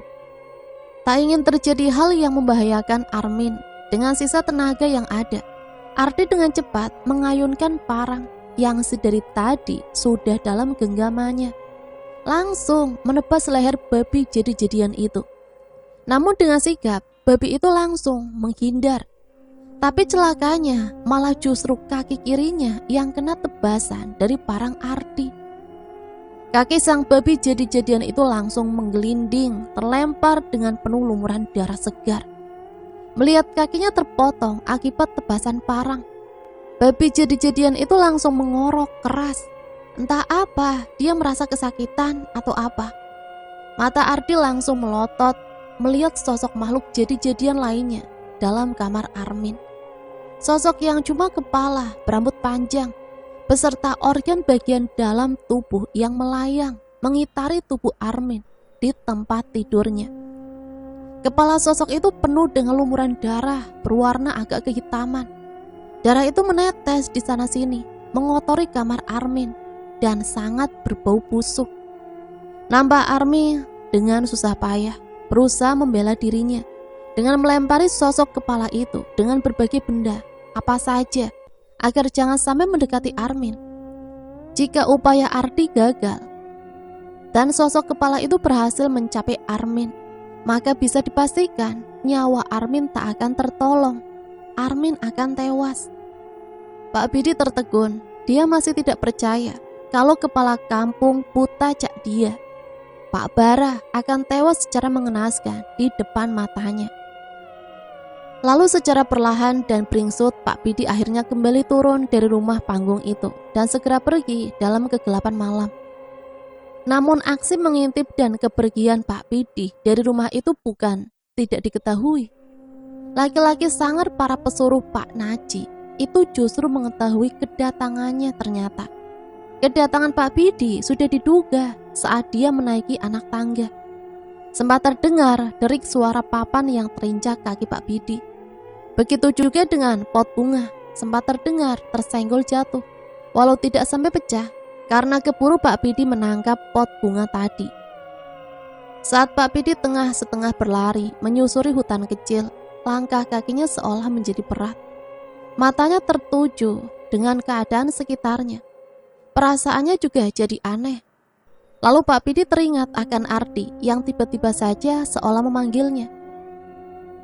Tak ingin terjadi hal yang membahayakan Armin, dengan sisa tenaga yang ada, Ardi dengan cepat mengayunkan parang yang sedari tadi sudah dalam genggamannya, langsung menebas leher babi jadi-jadian itu. Namun dengan sigap, babi itu langsung menghindar. Tapi celakanya malah justru kaki kirinya yang kena tebasan dari parang Ardi. Kaki sang babi jadi-jadian itu langsung menggelinding, terlempar dengan penuh lumuran darah segar. Melihat kakinya terpotong akibat tebasan parang, babi jadi-jadian itu langsung mengorok keras. Entah apa, dia merasa kesakitan atau apa. Mata Ardi langsung melotot melihat sosok makhluk jadi-jadian lainnya dalam kamar Armin. Sosok yang cuma kepala berambut panjang, beserta organ bagian dalam tubuh yang melayang mengitari tubuh Armin di tempat tidurnya. Kepala sosok itu penuh dengan lumuran darah berwarna agak kehitaman. Darah itu menetes di sana-sini, mengotori kamar Armin dan sangat berbau busuk. Nampak Armin dengan susah payah berusaha membela dirinya dengan melempari sosok kepala itu dengan berbagai benda, apa saja, agar jangan sampai mendekati Armin. Jika upaya Ardi gagal dan sosok kepala itu berhasil mencapai Armin, maka bisa dipastikan nyawa Armin tak akan tertolong. Armin akan tewas. Pak Bidi tertegun. Dia masih tidak percaya kalau kepala kampung buta cak dia, Pak Bara, akan tewas secara mengenaskan di depan matanya. Lalu secara perlahan dan beringsut, Pak Bidi akhirnya kembali turun dari rumah panggung itu dan segera pergi dalam kegelapan malam. Namun aksi mengintip dan kepergian Pak Bidi dari rumah itu bukan tidak diketahui. Laki-laki sangar para pesuruh Pak Naji itu justru mengetahui kedatangannya ternyata. Kedatangan Pak Bidi sudah diduga saat dia menaiki anak tangga. Sempat terdengar derik suara papan yang terinjak kaki Pak Bidi. Begitu juga dengan pot bunga, sempat terdengar tersenggol jatuh, walau tidak sampai pecah, karena keburu Pak Bidi menangkap pot bunga tadi. Saat Pak Bidi tengah setengah berlari menyusuri hutan kecil, langkah kakinya seolah menjadi berat. Matanya tertuju dengan keadaan sekitarnya. Perasaannya juga jadi aneh. Lalu Pak Bidi teringat akan Ardi yang tiba-tiba saja seolah memanggilnya.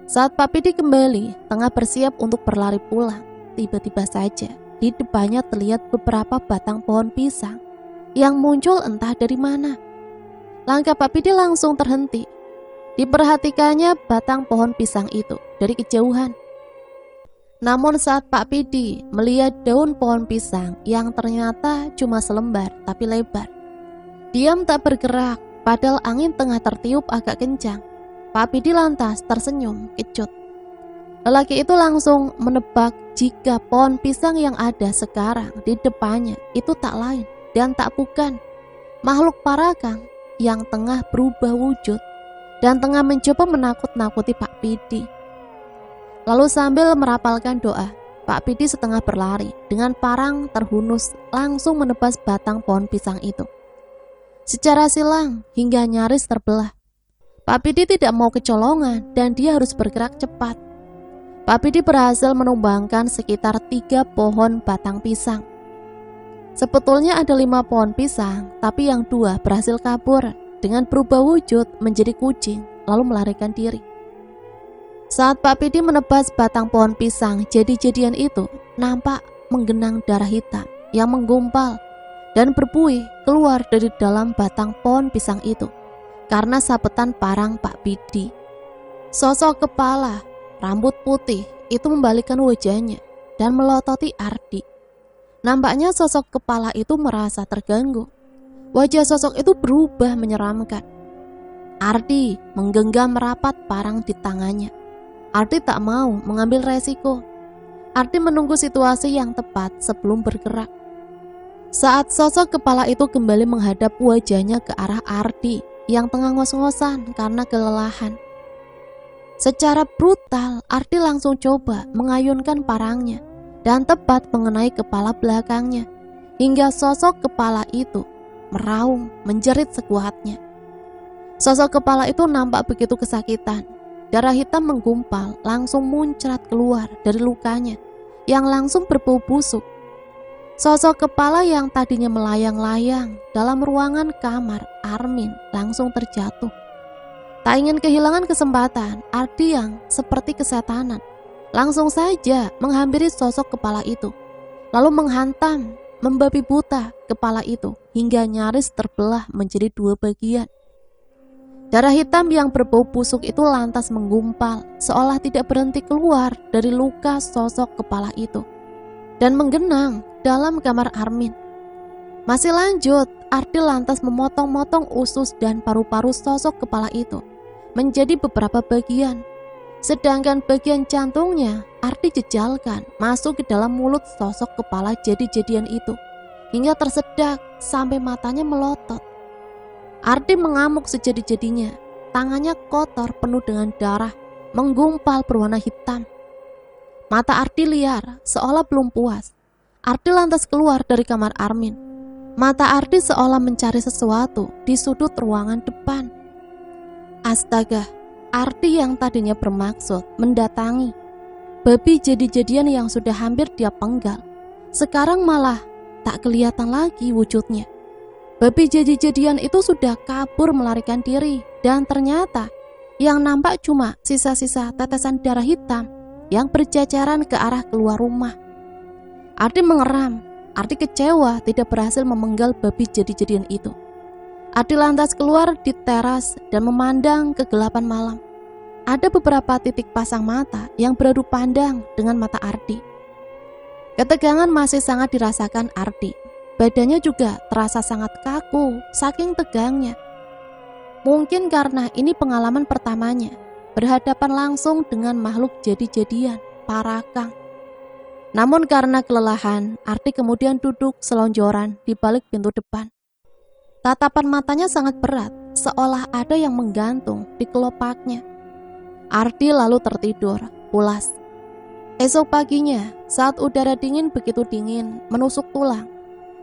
Saat Pak Bidi kembali, tengah bersiap untuk berlari pulang, tiba-tiba saja di depannya terlihat beberapa batang pohon pisang yang muncul entah dari mana. Langkah Pak Bidi langsung terhenti. Diperhatikannya batang pohon pisang itu dari kejauhan. Namun saat Pak Bidi melihat daun pohon pisang yang ternyata cuma selembar tapi lebar, diam tak bergerak padahal angin tengah tertiup agak kencang, Pak Bidi lantas tersenyum kecut. Lelaki itu langsung menebak jika pohon pisang yang ada sekarang di depannya itu tak lain dan tak bukan makhluk parakang yang tengah berubah wujud dan tengah mencoba menakut-nakuti Pak Bidi. Lalu sambil merapalkan doa, Pak Bidi setengah berlari dengan parang terhunus langsung menebas batang pohon pisang itu. Secara silang hingga nyaris terbelah. Pak Bidi tidak mau kecolongan dan dia harus bergerak cepat. Pak Bidi berhasil menumbangkan sekitar 3 pohon batang pisang. Sebetulnya ada 5 pohon pisang, tapi yang 2 berhasil kabur dengan berubah wujud menjadi kucing lalu melarikan diri. Saat Pak Bidi menebas batang pohon pisang jadi-jadian itu, nampak menggenang darah hitam yang menggumpal dan berbuih keluar dari dalam batang pohon pisang itu karena sabetan parang Pak Bidi. Sosok kepala rambut putih itu membalikkan wajahnya dan melototi Ardi. Nampaknya sosok kepala itu merasa terganggu. Wajah sosok itu berubah menyeramkan. Ardi menggenggam rapat parang di tangannya. Ardi tak mau mengambil resiko. Ardi menunggu situasi yang tepat sebelum bergerak. Saat sosok kepala itu kembali menghadap wajahnya ke arah Ardi yang tengah ngos-ngosan karena kelelahan. Secara brutal, Ardi langsung coba mengayunkan parangnya dan tepat mengenai kepala belakangnya, hingga sosok kepala itu meraung menjerit sekuatnya. Sosok kepala itu nampak begitu kesakitan. Darah hitam menggumpal langsung muncrat keluar dari lukanya yang langsung berbau busuk. Sosok kepala yang tadinya melayang-layang dalam ruangan kamar Armin langsung terjatuh. Tak ingin kehilangan kesempatan, Ardi yang seperti kesetanan langsung saja menghampiri sosok kepala itu, lalu menghantam, membabi buta kepala itu hingga nyaris terbelah menjadi dua bagian. Darah hitam yang berbau busuk itu lantas menggumpal seolah tidak berhenti keluar dari luka sosok kepala itu dan menggenang dalam kamar Armin. Masih lanjut, Ardi lantas memotong-motong usus dan paru-paru sosok kepala itu menjadi beberapa bagian. Sedangkan bagian jantungnya Ardi jejalkan masuk ke dalam mulut sosok kepala jadi-jadian itu hingga tersedak sampai matanya melotot. Ardi mengamuk sejadi-jadinya. Tangannya kotor penuh dengan darah, menggumpal berwarna hitam. Mata Ardi liar, seolah belum puas. Ardi lantas keluar dari kamar Armin. Mata Ardi seolah mencari sesuatu di sudut ruangan depan. Astaga, Ardi yang tadinya bermaksud mendatangi babi jadi-jadian yang sudah hampir dia penggal, sekarang malah tak kelihatan lagi wujudnya. Babi jadi-jadian itu sudah kabur melarikan diri, dan ternyata yang nampak cuma sisa-sisa tetesan darah hitam yang berjajaran ke arah keluar rumah. Ardi mengeram. Ardi kecewa tidak berhasil memenggal babi jadi-jadian itu. Ardi lantas keluar di teras dan memandang kegelapan malam. Ada beberapa titik pasang mata yang beradu pandang dengan mata Ardi. Ketegangan masih sangat dirasakan Ardi. Badannya juga terasa sangat kaku saking tegangnya. Mungkin karena ini pengalaman pertamanya berhadapan langsung dengan makhluk jadi-jadian, parakang. Namun karena kelelahan, Ardi kemudian duduk selonjoran di balik pintu depan. Tatapan matanya sangat berat, seolah ada yang menggantung di kelopaknya. Ardi lalu tertidur, pulas. Esok paginya, saat udara dingin begitu dingin menusuk tulang,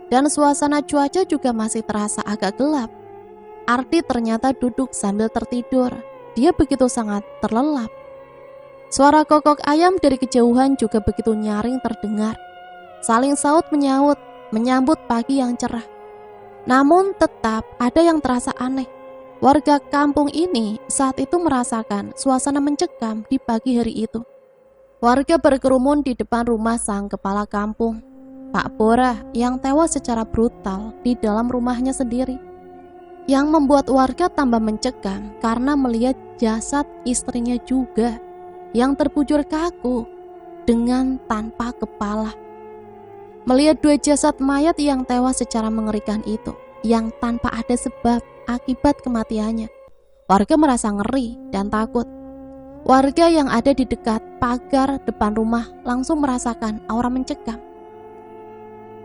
dan suasana cuaca juga masih terasa agak gelap, Ardi ternyata duduk sambil tertidur. Dia begitu sangat terlelap. Suara kokok ayam dari kejauhan juga begitu nyaring terdengar. Saling saut menyaut, menyambut pagi yang cerah. Namun tetap ada yang terasa aneh. Warga kampung ini saat itu merasakan suasana mencekam di pagi hari itu. Warga berkerumun di depan rumah sang kepala kampung, Pak Bora, yang tewas secara brutal di dalam rumahnya sendiri, yang membuat warga tambah mencekam karena melihat jasad istrinya juga yang terbujur kaku dengan tanpa kepala. Melihat dua jasad mayat yang tewas secara mengerikan itu, yang tanpa ada sebab akibat kematiannya, warga merasa ngeri dan takut. Warga yang ada di dekat pagar depan rumah langsung merasakan aura mencekam.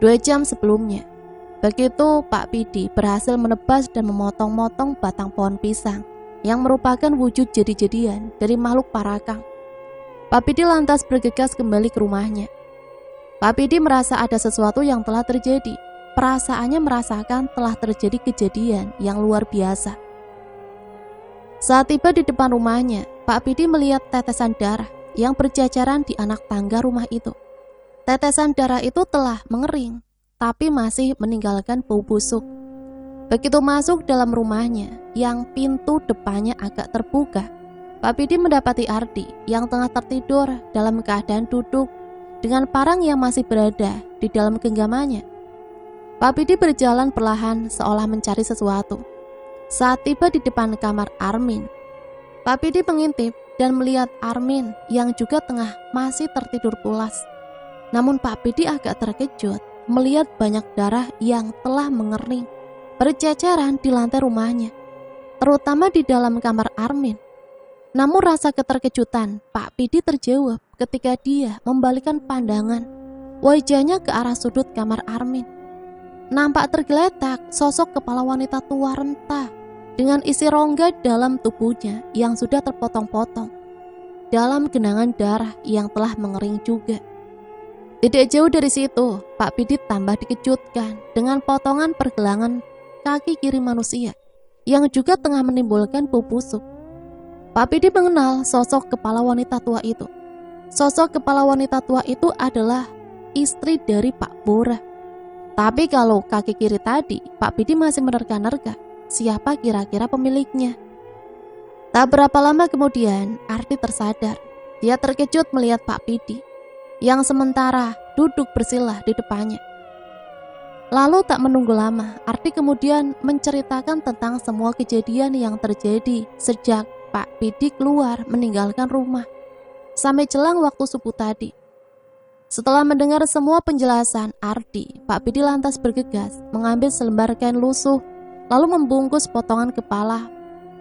2 jam sebelumnya, begitu Pak Pidi berhasil menebas dan memotong-motong batang pohon pisang yang merupakan wujud jadi-jadian dari makhluk parakang, Pak Pidi lantas bergegas kembali ke rumahnya. Pak Pidi merasa ada sesuatu yang telah terjadi. Perasaannya merasakan telah terjadi kejadian yang luar biasa. Saat tiba di depan rumahnya, Pak Pidi melihat tetesan darah yang berjajaran di anak tangga rumah itu. Tetesan darah itu telah mengering, tapi masih meninggalkan bau busuk. Begitu masuk dalam rumahnya, yang pintu depannya agak terbuka, Pak Pidi mendapati Ardi yang tengah tertidur dalam keadaan duduk dengan parang yang masih berada di dalam genggamannya. Pak Pidi berjalan perlahan seolah mencari sesuatu. Saat tiba di depan kamar Armin, Pak Pidi mengintip dan melihat Armin yang juga tengah masih tertidur pulas. Namun Pak Pidi agak terkejut melihat banyak darah yang telah mengering berjajaran di lantai rumahnya, terutama di dalam kamar Armin. Namun rasa keterkejutan Pak Pidi terjawab ketika dia membalikkan pandangan wajahnya ke arah sudut kamar Armin. Nampak tergeletak sosok kepala wanita tua renta dengan isi rongga dalam tubuhnya yang sudah terpotong-potong. dalam genangan darah yang telah mengering juga. Tidak jauh dari situ, Pak Pidi tambah dikejutkan dengan potongan pergelangan kaki kiri manusia yang juga tengah menimbulkan bau busuk. Pak Pidi mengenal sosok kepala wanita tua itu. Sosok kepala wanita tua itu adalah istri dari Pak Bora. Tapi kalau kaki kiri tadi, Pak Pidi masih menerka-nerka siapa kira-kira pemiliknya. Tak berapa lama kemudian, Arti tersadar. Dia terkejut melihat Pak Pidi yang sementara duduk bersila di depannya. Lalu tak menunggu lama, Arti kemudian menceritakan tentang semua kejadian yang terjadi sejak Pak Pidi keluar meninggalkan rumah sampai jelang waktu subuh tadi. Setelah mendengar semua penjelasan Arti, Pak Pidi lantas bergegas mengambil selembar kain lusuh lalu membungkus potongan kepala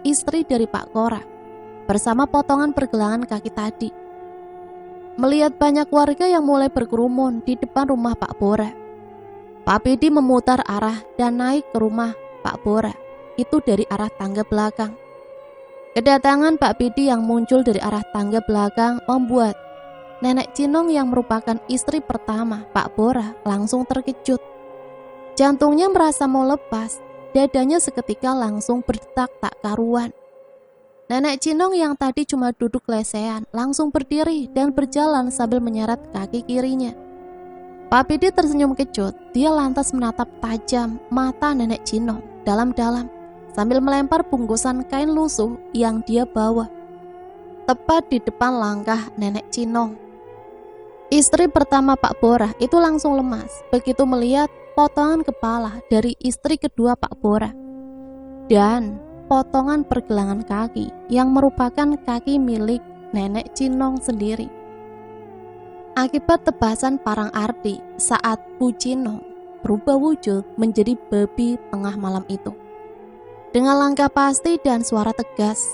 istri dari Pak Kora bersama potongan pergelangan kaki tadi. Melihat banyak warga yang mulai berkerumun di depan rumah Pak Bora, Pak Pidi memutar arah dan naik ke rumah Pak Bora, itu dari arah tangga belakang. Kedatangan Pak Pidi yang muncul dari arah tangga belakang membuat Nenek Cinong yang merupakan istri pertama Pak Bora langsung terkejut. Jantungnya merasa mau lepas, dadanya seketika langsung berdetak tak karuan. Nenek Cinong yang tadi cuma duduk lesehan langsung berdiri dan berjalan sambil menyeret kaki kirinya. Pak Pidi tersenyum kecut. Dia lantas menatap tajam mata Nenek Cinong dalam-dalam sambil melempar bungkusan kain lusuh yang dia bawa tepat di depan langkah Nenek Cinong. Istri pertama Pak Bora itu langsung lemas begitu melihat potongan kepala dari istri kedua Pak Bora dan potongan pergelangan kaki yang merupakan kaki milik Nenek Cinong sendiri. Akibat tebasan parang Arti saat Bu Cinong berubah wujud menjadi babi tengah malam itu. Dengan langkah pasti dan suara tegas,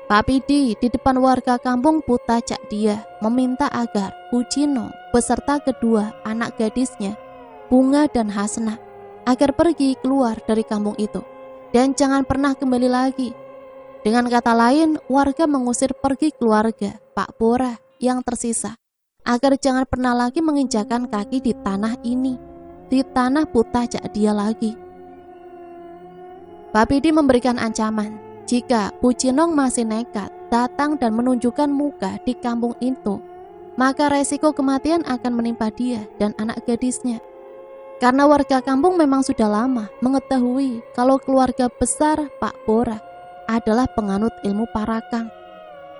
Pak Pidi di depan warga kampung Puta Cak Dia meminta agar Bu Cinong beserta kedua anak gadisnya, Bunga dan Hasna, agar pergi keluar dari kampung itu dan jangan pernah kembali lagi. Dengan kata lain, warga mengusir pergi keluarga Pak Bora yang tersisa agar jangan pernah lagi menginjakan kaki di tanah ini, di tanah Puta Cak Dia lagi. Pak Pidi memberikan ancaman, jika Bu Cinong masih nekat datang dan menunjukkan muka di kampung itu, maka resiko kematian akan menimpa dia dan anak gadisnya. Karena warga kampung memang sudah lama mengetahui kalau keluarga besar Pak Bora adalah penganut ilmu parakang.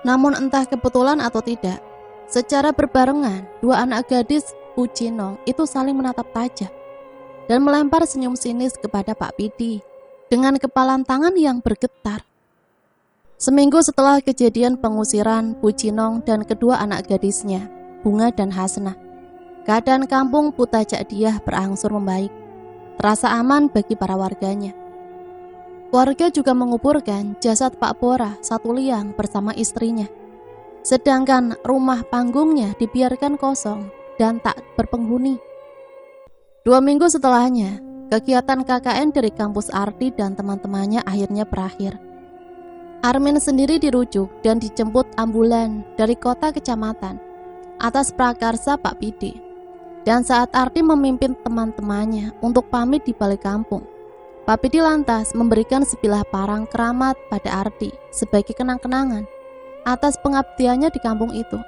Namun entah kebetulan atau tidak, secara berbarengan dua anak gadis Bu Cinong itu saling menatap tajam dan melempar senyum sinis kepada Pak Pidi dengan kepalan tangan yang bergetar. Seminggu setelah kejadian pengusiran Bu Cinong dan kedua anak gadisnya, Bunga dan Hasna, keadaan kampung Puta Cak Dia berangsur membaik, terasa aman bagi para warganya. Warga juga menguburkan jasad Pak Bora satu liang bersama istrinya, sedangkan rumah panggungnya dibiarkan kosong dan tak berpenghuni. 2 minggu setelahnya, kegiatan KKN dari kampus Arti dan teman-temannya akhirnya berakhir. Armin sendiri dirujuk dan dijemput ambulan dari kota kecamatan atas prakarsa Pak Pidi. Dan saat Arti memimpin teman-temannya untuk pamit di balik kampung, Pak Pidi lantas memberikan sebilah parang keramat pada Arti sebagai kenang-kenangan atas pengabdiannya di kampung itu.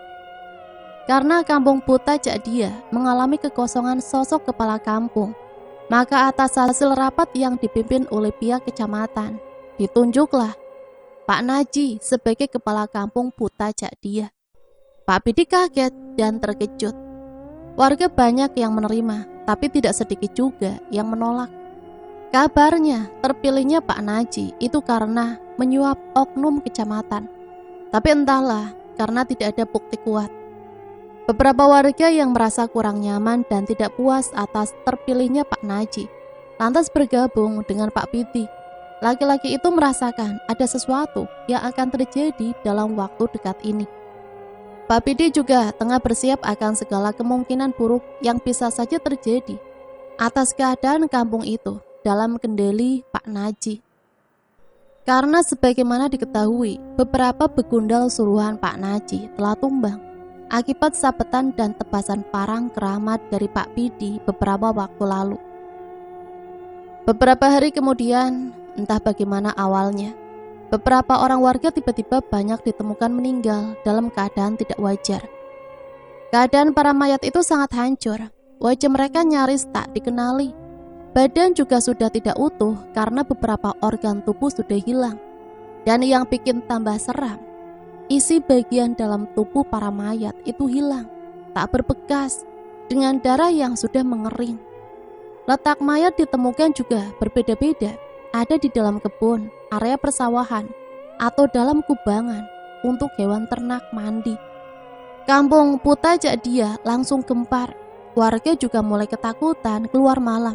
Karena kampung Puta Cak Dia mengalami kekosongan sosok kepala kampung, maka atas hasil rapat yang dipimpin oleh pihak kecamatan, ditunjuklah Pak Naji sebagai kepala kampung Puta Cak Dia. Pak Pidi kaget dan terkejut. Warga banyak yang menerima, tapi tidak sedikit juga yang menolak. Kabarnya terpilihnya Pak Naji itu karena menyuap oknum kecamatan. Tapi entahlah, karena tidak ada bukti kuat. Beberapa warga yang merasa kurang nyaman dan tidak puas atas terpilihnya Pak Naji, lantas bergabung dengan Pak Pidi. Laki-laki itu merasakan ada sesuatu yang akan terjadi dalam waktu dekat ini. Pak Pidi juga tengah bersiap akan segala kemungkinan buruk yang bisa saja terjadi atas keadaan kampung itu dalam kendali Pak Naji. Karena sebagaimana diketahui, beberapa begundal suruhan Pak Naji telah tumbang akibat sabetan dan tebasan parang keramat dari Pak Pidi beberapa waktu lalu. Beberapa hari kemudian, entah bagaimana awalnya, beberapa orang warga tiba-tiba banyak ditemukan meninggal dalam keadaan tidak wajar. Keadaan para mayat itu sangat hancur, wajah mereka nyaris tak dikenali. Badan juga sudah tidak utuh karena beberapa organ tubuh sudah hilang. Dan yang bikin tambah seram, isi bagian dalam tubuh para mayat itu hilang, tak berbekas, dengan darah yang sudah mengering. Letak mayat ditemukan juga berbeda-beda, ada di dalam kebun, area persawahan, atau dalam kubangan untuk hewan ternak mandi. Kampung Putajak dia langsung gempar, warga juga mulai ketakutan keluar malam.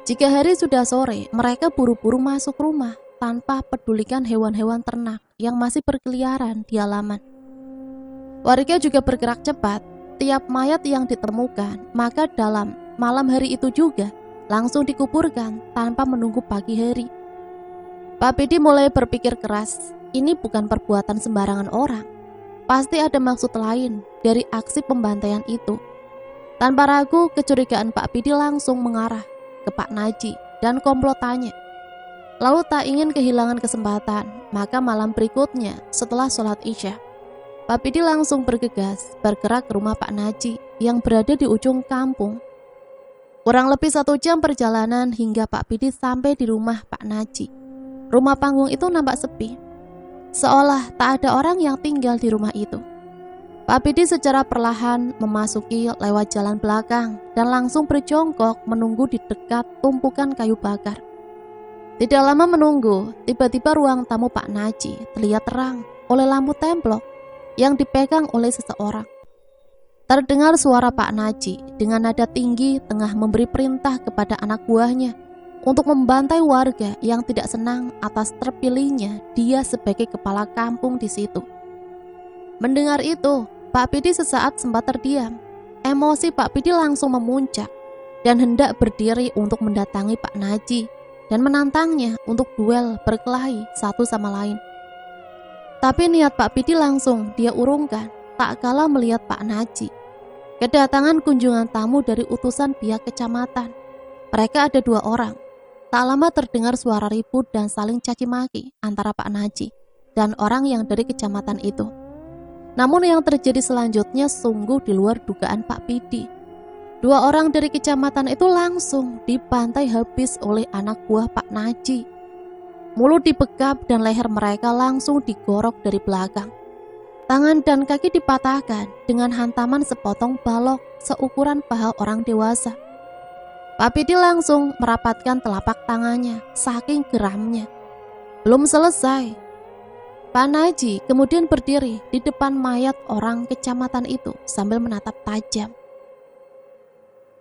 Jika hari sudah sore, mereka buru-buru masuk rumah tanpa pedulikan hewan-hewan ternak yang masih berkeliaran di halaman. Warga juga bergerak cepat, tiap mayat yang ditemukan, maka dalam malam hari itu juga langsung dikuburkan tanpa menunggu pagi hari. Pak Pidi mulai berpikir keras, ini bukan perbuatan sembarangan orang. Pasti ada maksud lain dari aksi pembantaian itu. Tanpa ragu, kecurigaan Pak Pidi langsung mengarah ke Pak Naji dan komplotannya. Lalu tak ingin kehilangan kesempatan, maka malam berikutnya setelah sholat Isya, Pak Pidi langsung bergegas bergerak ke rumah Pak Naji yang berada di ujung kampung. Kurang lebih 1 jam perjalanan hingga Pak Pidi sampai di rumah Pak Naji. Rumah panggung itu nampak sepi, seolah tak ada orang yang tinggal di rumah itu. Pak Pidi secara perlahan memasuki lewat jalan belakang dan langsung berjongkok menunggu di dekat tumpukan kayu bakar. Tidak lama menunggu, tiba-tiba ruang tamu Pak Naji terlihat terang oleh lampu templok yang dipegang oleh seseorang. Terdengar suara Pak Naji dengan nada tinggi tengah memberi perintah kepada anak buahnya untuk membantai warga yang tidak senang atas terpilihnya dia sebagai kepala kampung di situ. Mendengar itu, Pak Pidi sesaat sempat terdiam. Emosi Pak Pidi langsung memuncak dan hendak berdiri untuk mendatangi Pak Naji dan menantangnya untuk duel berkelahi satu sama lain. Tapi niat Pak Pidi langsung dia urungkan tak kalah melihat Pak Naji. Kedatangan kunjungan tamu dari utusan pihak kecamatan. Mereka ada 2 orang. Tak lama terdengar suara ribut dan saling caci maki antara Pak Naji dan orang yang dari kecamatan itu. Namun yang terjadi selanjutnya sungguh di luar dugaan Pak Pidi. 2 orang dari kecamatan itu langsung dibantai habis oleh anak buah Pak Naji. Mulut dibekap dan leher mereka langsung digorok dari belakang. Tangan dan kaki dipatahkan dengan hantaman sepotong balok seukuran paha orang dewasa. Pak Pidi langsung merapatkan telapak tangannya saking geramnya. Belum selesai, Pak Naji kemudian berdiri di depan mayat orang kecamatan itu sambil menatap tajam.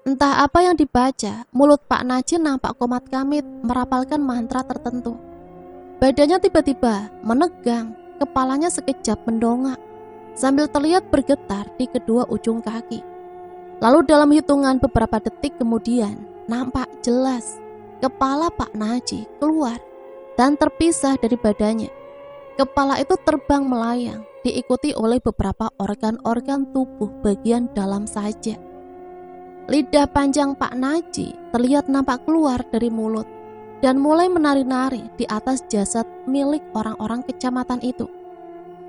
Entah apa yang dibaca, mulut Pak Naji nampak komat kamit merapalkan mantra tertentu. Badannya tiba-tiba menegang, kepalanya sekejap mendongak, sambil terlihat bergetar di kedua ujung kaki. Lalu dalam hitungan beberapa detik kemudian, nampak jelas kepala Pak Naji keluar dan terpisah dari badannya. Kepala itu terbang melayang, diikuti oleh beberapa organ-organ tubuh bagian dalam saja. Lidah panjang Pak Naji terlihat nampak keluar dari mulut dan mulai menari-nari di atas jasad milik orang-orang kecamatan itu.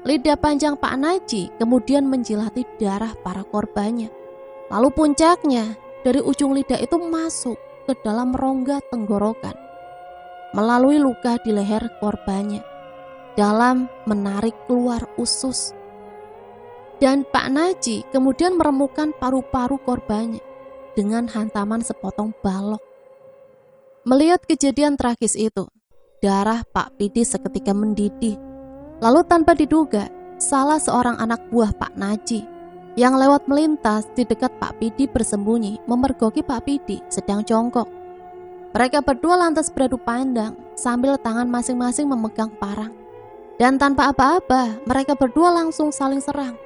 Lidah panjang Pak Naji kemudian menjilati darah para korbannya. Lalu puncaknya, dari ujung lidah itu masuk ke dalam rongga tenggorokan, melalui luka di leher korbannya, dalam menarik keluar usus. Dan Pak Naji kemudian meremukkan paru-paru korbannya dengan hantaman sepotong balok. Melihat kejadian tragis itu, darah Pak Pidi seketika mendidih. Lalu tanpa diduga, salah seorang anak buah Pak Naji yang lewat melintas di dekat Pak Pidi bersembunyi memergoki Pak Pidi sedang jongkok. Mereka berdua lantas beradu pandang sambil tangan masing-masing memegang parang. Dan tanpa apa-apa, mereka berdua langsung saling serang.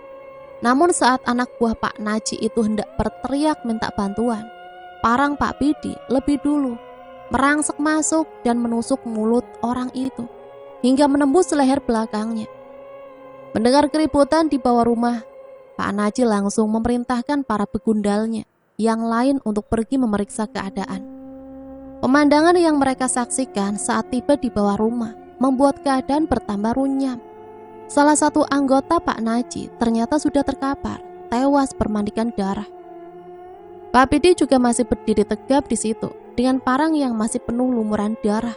Namun saat anak buah Pak Naji itu hendak berteriak minta bantuan, parang Pak Pidi lebih dulu merangsek masuk dan menusuk mulut orang itu. hingga menembus leher belakangnya. Mendengar keributan di bawah rumah, Pak Naji langsung memerintahkan para begundalnya yang lain untuk pergi memeriksa keadaan. Pemandangan yang mereka saksikan saat tiba di bawah rumah membuat keadaan bertambah runyam. Salah satu anggota Pak Naji ternyata sudah terkapar, tewas bermandikan darah. Pak Pidi juga masih berdiri tegap di situ dengan parang yang masih penuh lumuran darah.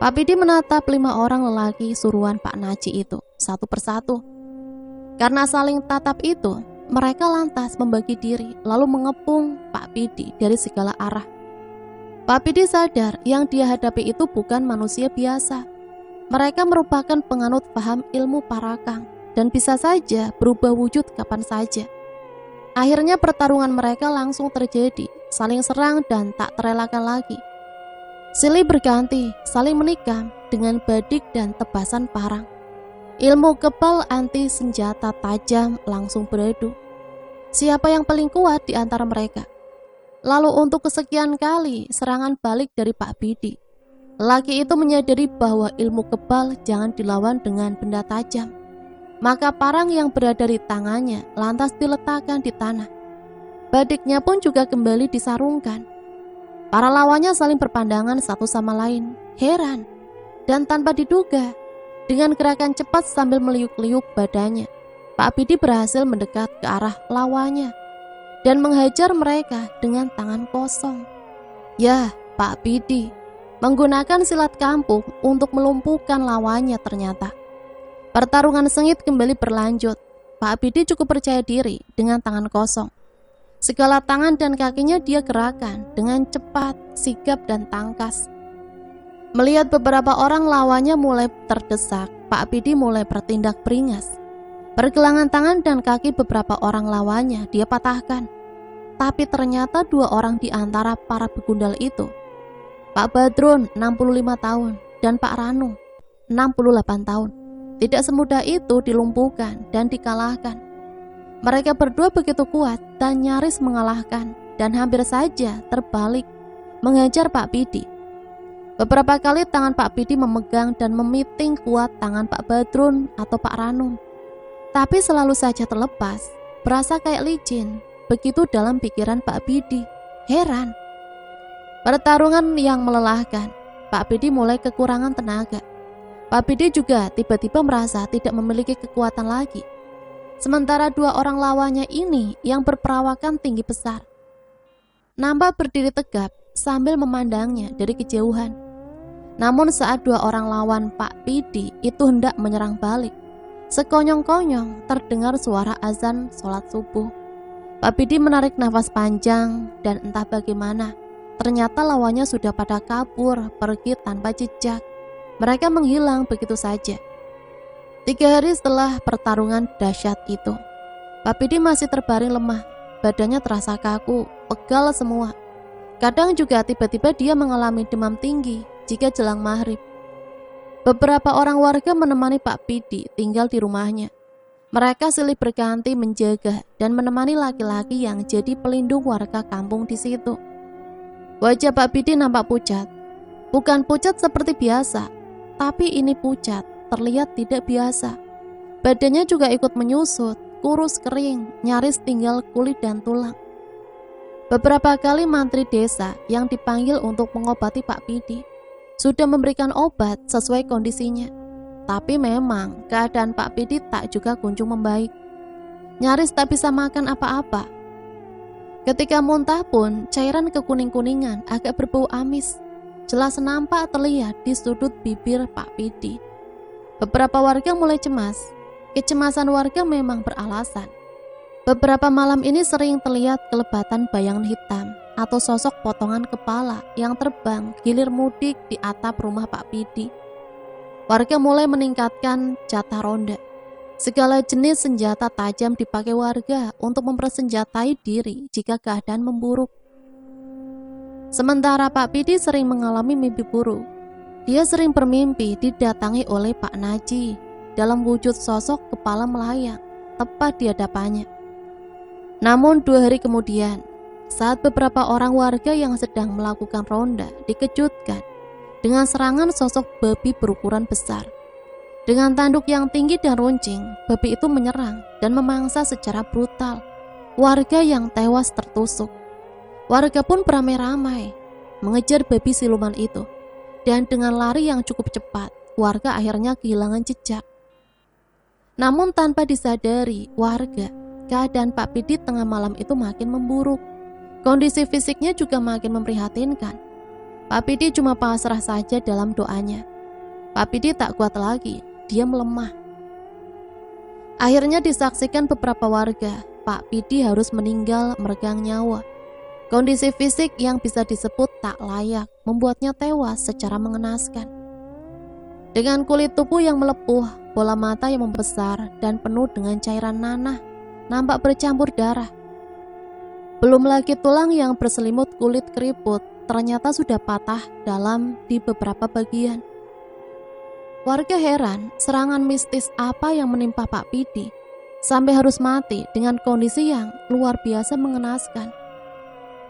Pak Pidi menatap 5 orang lelaki suruhan Pak Naji itu satu persatu. Karena saling tatap itu, mereka lantas membagi diri lalu mengepung Pak Pidi dari segala arah. Pak Pidi sadar yang dia hadapi itu bukan manusia biasa. Mereka merupakan penganut paham ilmu parakang dan bisa saja berubah wujud kapan saja. Akhirnya pertarungan mereka langsung terjadi, saling serang dan tak terelakkan lagi. Silih berganti, saling menikam dengan badik dan tebasan parang. Ilmu kebal anti senjata tajam langsung beradu. Siapa yang paling kuat di antara mereka? Lalu untuk kesekian kali serangan balik dari Pak Pidi. Lelaki itu menyadari bahwa ilmu kebal jangan dilawan dengan benda tajam. Maka parang yang berada di tangannya lantas diletakkan di tanah. Badiknya pun juga kembali disarungkan. Para lawannya saling berpandangan satu sama lain, heran. Dan tanpa diduga, dengan gerakan cepat sambil meliuk-liuk badannya, Pak Pidi berhasil mendekat ke arah lawannya dan menghajar mereka dengan tangan kosong. Ya, Pak Pidi menggunakan silat kampung untuk melumpuhkan lawannya ternyata. Pertarungan sengit kembali berlanjut. Pak Pidi cukup percaya diri dengan tangan kosong. Segala tangan dan kakinya dia gerakan dengan cepat, sigap dan tangkas. Melihat beberapa orang lawannya mulai terdesak, Pak Pidi mulai bertindak beringas. Pergelangan tangan dan kaki beberapa orang lawannya dia patahkan. Tapi ternyata 2 orang di antara para begundal itu, Pak Badrun 65 tahun dan Pak Ranu 68 tahun, tidak semudah itu dilumpuhkan dan dikalahkan. Mereka berdua begitu kuat dan nyaris mengalahkan dan hampir saja terbalik mengejar Pak Pidi. Beberapa kali tangan Pak Pidi memegang dan memiting kuat tangan Pak Badrun atau Pak Ranum. Tapi selalu saja terlepas, berasa kayak licin. Begitu dalam pikiran Pak Pidi. Heran. Pertarungan yang melelahkan, Pak Pidi mulai kekurangan tenaga. Pak Pidi juga tiba-tiba merasa tidak memiliki kekuatan lagi. Sementara 2 orang lawannya ini yang berperawakan tinggi besar, nampak berdiri tegap sambil memandangnya dari kejauhan. Namun saat 2 orang lawan Pak Pidi itu hendak menyerang balik, sekonyong-konyong terdengar suara azan sholat subuh. Pak Pidi menarik nafas panjang dan entah bagaimana, ternyata lawannya sudah pada kabur pergi tanpa jejak. Mereka menghilang begitu saja. 3 hari setelah pertarungan dahsyat itu, Pak Pidi masih terbaring lemah. Badannya terasa kaku, pegal semua. Kadang juga tiba-tiba dia mengalami demam tinggi jika jelang maghrib. Beberapa orang warga menemani Pak Pidi tinggal di rumahnya. Mereka silih berganti menjaga dan menemani laki-laki yang jadi pelindung warga kampung di situ. Wajah Pak Pidi nampak pucat. Bukan pucat seperti biasa, tapi ini pucat, terlihat tidak biasa. Badannya juga ikut menyusut, kurus kering, nyaris tinggal kulit dan tulang. Beberapa kali mantri desa yang dipanggil untuk mengobati Pak Pidi sudah memberikan obat sesuai kondisinya. Tapi memang keadaan Pak Pidi tak juga kunjung membaik. Nyaris tak bisa makan apa-apa. Ketika muntah pun cairan kekuning-kuningan agak berbau amis. Jelas nampak terlihat di sudut bibir Pak Pidi. Beberapa warga mulai cemas. Kecemasan warga memang beralasan. Beberapa malam ini sering terlihat kelebatan bayangan hitam atau sosok potongan kepala yang terbang gilir mudik di atap rumah Pak Pidi. Warga mulai meningkatkan jatah ronda. Segala jenis senjata tajam dipakai warga untuk mempersenjatai diri jika keadaan memburuk. Sementara Pak Pidi sering mengalami mimpi buruk. Dia sering bermimpi didatangi oleh Pak Naji dalam wujud sosok kepala melayang tepat di hadapannya. Namun 2 hari kemudian, saat beberapa orang warga yang sedang melakukan ronda dikejutkan dengan serangan sosok babi berukuran besar Dengan tanduk yang tinggi dan runcing, babi itu menyerang dan memangsa secara brutal warga yang tewas tertusuk. Warga pun beramai-ramai mengejar babi siluman itu, dan dengan lari yang cukup cepat, warga akhirnya kehilangan jejak. Namun tanpa disadari warga, keadaan Pak Pidi tengah malam itu makin memburuk. Kondisi fisiknya juga makin memprihatinkan. Pak Pidi cuma pasrah saja dalam doanya. Pak Pidi tak kuat lagi, dia melemah. Akhirnya disaksikan beberapa warga, Pak Pidi harus meninggal meregang nyawa. Kondisi fisik yang bisa disebut tak layak membuatnya tewas secara mengenaskan. Dengan kulit tubuh yang melepuh, bola mata yang membesar dan penuh dengan cairan nanah nampak bercampur darah. Belum lagi tulang yang berselimut kulit keriput ternyata sudah patah dalam di beberapa bagian. Warga heran serangan mistis apa yang menimpa Pak Pidi sampai harus mati dengan kondisi yang luar biasa mengenaskan.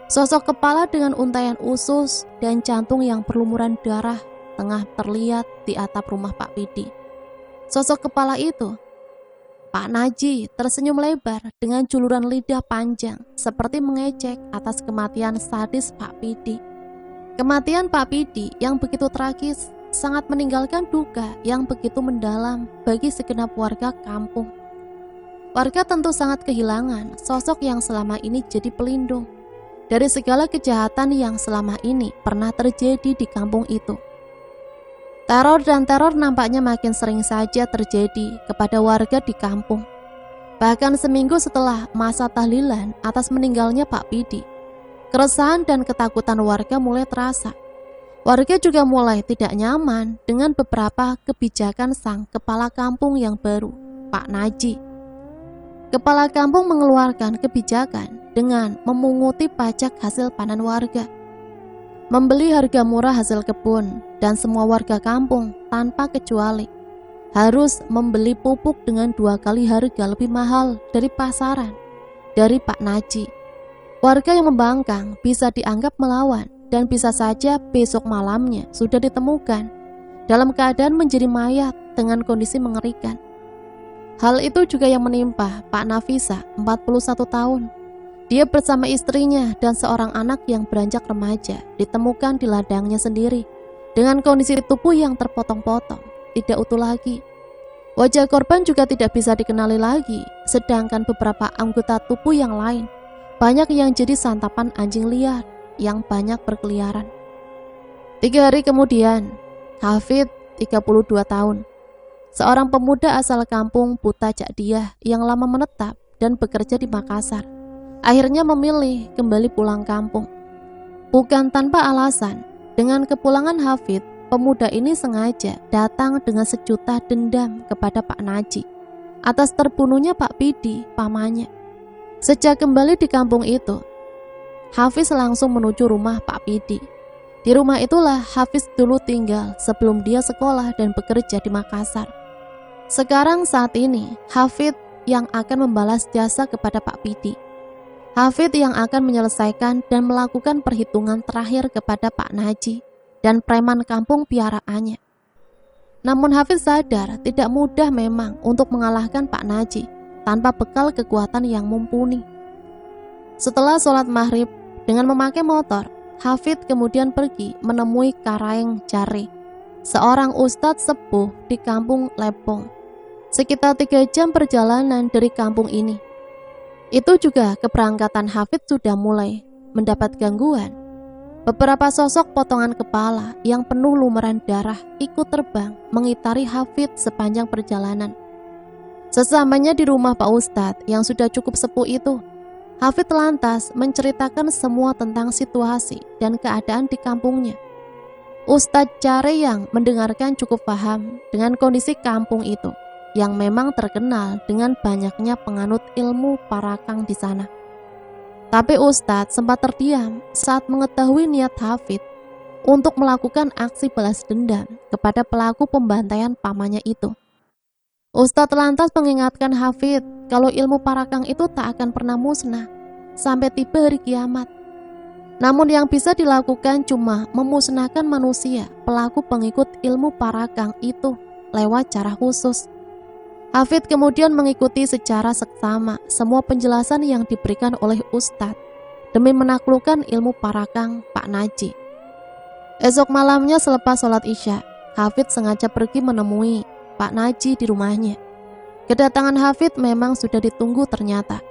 Sosok kepala dengan untaian usus dan jantung yang berlumuran darah tengah terlihat di atap rumah Pak Pidi. Sosok kepala itu, Pak Naji, tersenyum lebar dengan juluran lidah panjang seperti mengejek atas kematian sadis Pak Pidi. Kematian Pak Pidi yang begitu tragis sangat meninggalkan duka yang begitu mendalam bagi segenap warga kampung. Warga tentu sangat kehilangan sosok yang selama ini jadi pelindung dari segala kejahatan yang selama ini pernah terjadi di kampung itu. Teror dan teror nampaknya makin sering saja terjadi kepada warga di kampung. Bahkan seminggu setelah masa tahlilan atas meninggalnya Pak Pidi, keresahan dan ketakutan warga mulai terasa. Warga juga mulai tidak nyaman dengan beberapa kebijakan sang kepala kampung yang baru, Pak Naji. Kepala kampung mengeluarkan kebijakan dengan memunguti pajak hasil panen warga, membeli harga murah hasil kebun, dan semua warga kampung tanpa kecuali harus membeli pupuk dengan 2 kali harga lebih mahal dari pasaran dari Pak Naji. Warga yang membangkang bisa dianggap melawan dan bisa saja besok malamnya sudah ditemukan dalam keadaan menjadi mayat dengan kondisi mengerikan. Hal itu juga yang menimpa Pak Nafisa, 41 tahun. Dia bersama istrinya dan seorang anak yang beranjak remaja ditemukan di ladangnya sendiri dengan kondisi tubuh yang terpotong-potong, tidak utuh lagi. Wajah korban juga tidak bisa dikenali lagi, sedangkan beberapa anggota tubuh yang lain banyak yang jadi santapan anjing liar yang banyak berkeliaran. 3 hari kemudian, Hafid, 32 tahun, seorang pemuda asal kampung Buta Jakdiah yang lama menetap dan bekerja di Makassar, akhirnya memilih kembali pulang kampung. Bukan tanpa alasan, dengan kepulangan Hafid, pemuda ini sengaja datang dengan sejuta dendam kepada Pak Naji atas terbunuhnya Pak Pidi, pamannya. Sejak kembali di kampung itu, Hafiz langsung menuju rumah Pak Pidi. Di rumah itulah Hafiz dulu tinggal sebelum dia sekolah dan bekerja di Makassar. Sekarang saat ini, Hafiz yang akan membalas jasa kepada Pak Pidi. Hafiz yang akan menyelesaikan dan melakukan perhitungan terakhir kepada Pak Naji dan preman kampung piaraannya. Namun Hafiz sadar tidak mudah memang untuk mengalahkan Pak Naji tanpa bekal kekuatan yang mumpuni. Setelah sholat maghrib, dengan memakai motor, Hafid kemudian pergi menemui Karaeng Jare, seorang ustadz sepuh di kampung Lepong, sekitar 3 jam perjalanan dari kampung ini. Itu juga keberangkatan Hafid sudah mulai mendapat gangguan. Beberapa sosok potongan kepala yang penuh lumuran darah ikut terbang mengitari Hafid sepanjang perjalanan. Sesamanya di rumah Pak Ustadz yang sudah cukup sepuh itu, Hafid lantas menceritakan semua tentang situasi dan keadaan di kampungnya. Ustadz Jare yang mendengarkan cukup paham dengan kondisi kampung itu, yang memang terkenal dengan banyaknya penganut ilmu parakang di sana. Tapi Ustadz sempat terdiam saat mengetahui niat Hafid untuk melakukan aksi balas dendam kepada pelaku pembantaian pamannya itu. Ustadz lantas mengingatkan Hafid kalau ilmu parakang itu tak akan pernah musnah sampai tiba hari kiamat. Namun yang bisa dilakukan cuma memusnahkan manusia, pelaku pengikut ilmu parakang itu lewat cara khusus. Hafid kemudian mengikuti secara seksama semua penjelasan yang diberikan oleh Ustadz demi menaklukkan ilmu parakang Pak Naji. Esok malamnya selepas sholat Isya, Hafid sengaja pergi menemui Pak Naji di rumahnya. Kedatangan Hafid memang sudah ditunggu ternyata.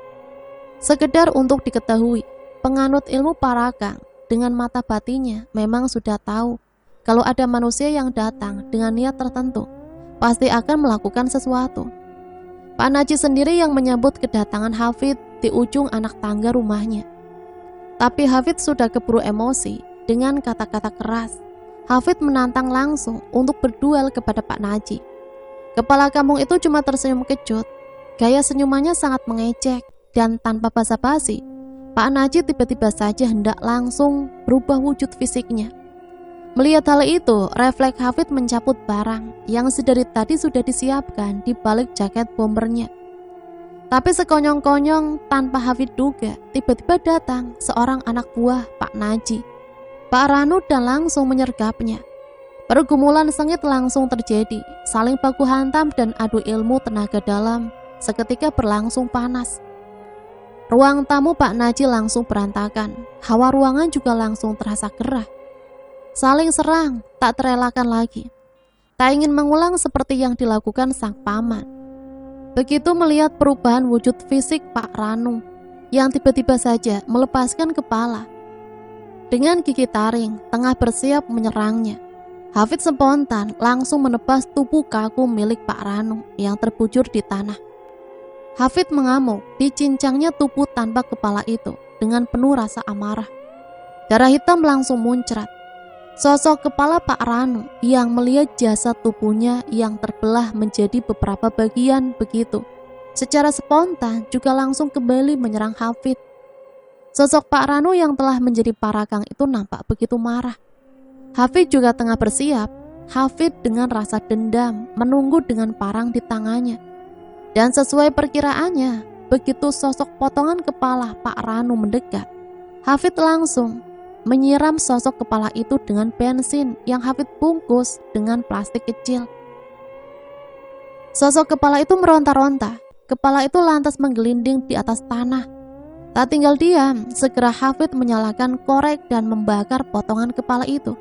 Sekedar untuk diketahui, penganut ilmu parakang dengan mata batinnya memang sudah tahu kalau ada manusia yang datang dengan niat tertentu, pasti akan melakukan sesuatu. Pak Naji sendiri yang menyambut kedatangan Hafid di ujung anak tangga rumahnya. Tapi Hafid sudah keburu emosi dengan kata-kata keras. Hafid menantang langsung untuk berduel kepada Pak Naji. Kepala kampung itu cuma tersenyum kecut. Gaya senyumannya sangat mengejek dan tanpa basa-basi, Pak Naji tiba-tiba saja hendak langsung berubah wujud fisiknya. Melihat hal itu, refleks Hafid mencabut barang yang sedari tadi sudah disiapkan di balik jaket bombernya. Tapi sekonyong-konyong tanpa Hafid duga, tiba-tiba datang seorang anak buah Pak Naji, Pak Ranu, dan langsung menyergapnya. Pergumulan sengit langsung terjadi, saling baku hantam dan adu ilmu tenaga dalam seketika berlangsung panas. Ruang tamu Pak Naji langsung berantakan, hawa ruangan juga langsung terasa gerah. Saling serang, tak terelakkan lagi. Tak ingin mengulang seperti yang dilakukan sang paman. Begitu melihat perubahan wujud fisik Pak Ranu yang tiba-tiba saja melepaskan kepala. Dengan gigi taring, tengah bersiap menyerangnya. Hafid spontan langsung menebas tubuh kaku milik Pak Ranu yang terbujur di tanah. Hafid mengamuk, dicincangnya tubuh tanpa kepala itu dengan penuh rasa amarah. Darah hitam langsung muncrat. Sosok kepala Pak Ranu yang melihat jasad tubuhnya yang terbelah menjadi beberapa bagian begitu, secara spontan juga langsung kembali menyerang Hafid. Sosok Pak Ranu yang telah menjadi parakang itu nampak begitu marah. Hafid juga tengah bersiap. Hafid dengan rasa dendam menunggu dengan parang di tangannya. Dan sesuai perkiraannya, begitu sosok potongan kepala Pak Ranu mendekat, Hafid langsung menyiram sosok kepala itu dengan bensin yang Hafid bungkus dengan plastik kecil. Sosok kepala itu meronta-ronta. Kepala itu lantas menggelinding di atas tanah. Tak tinggal diam, segera Hafid menyalakan korek dan membakar potongan kepala itu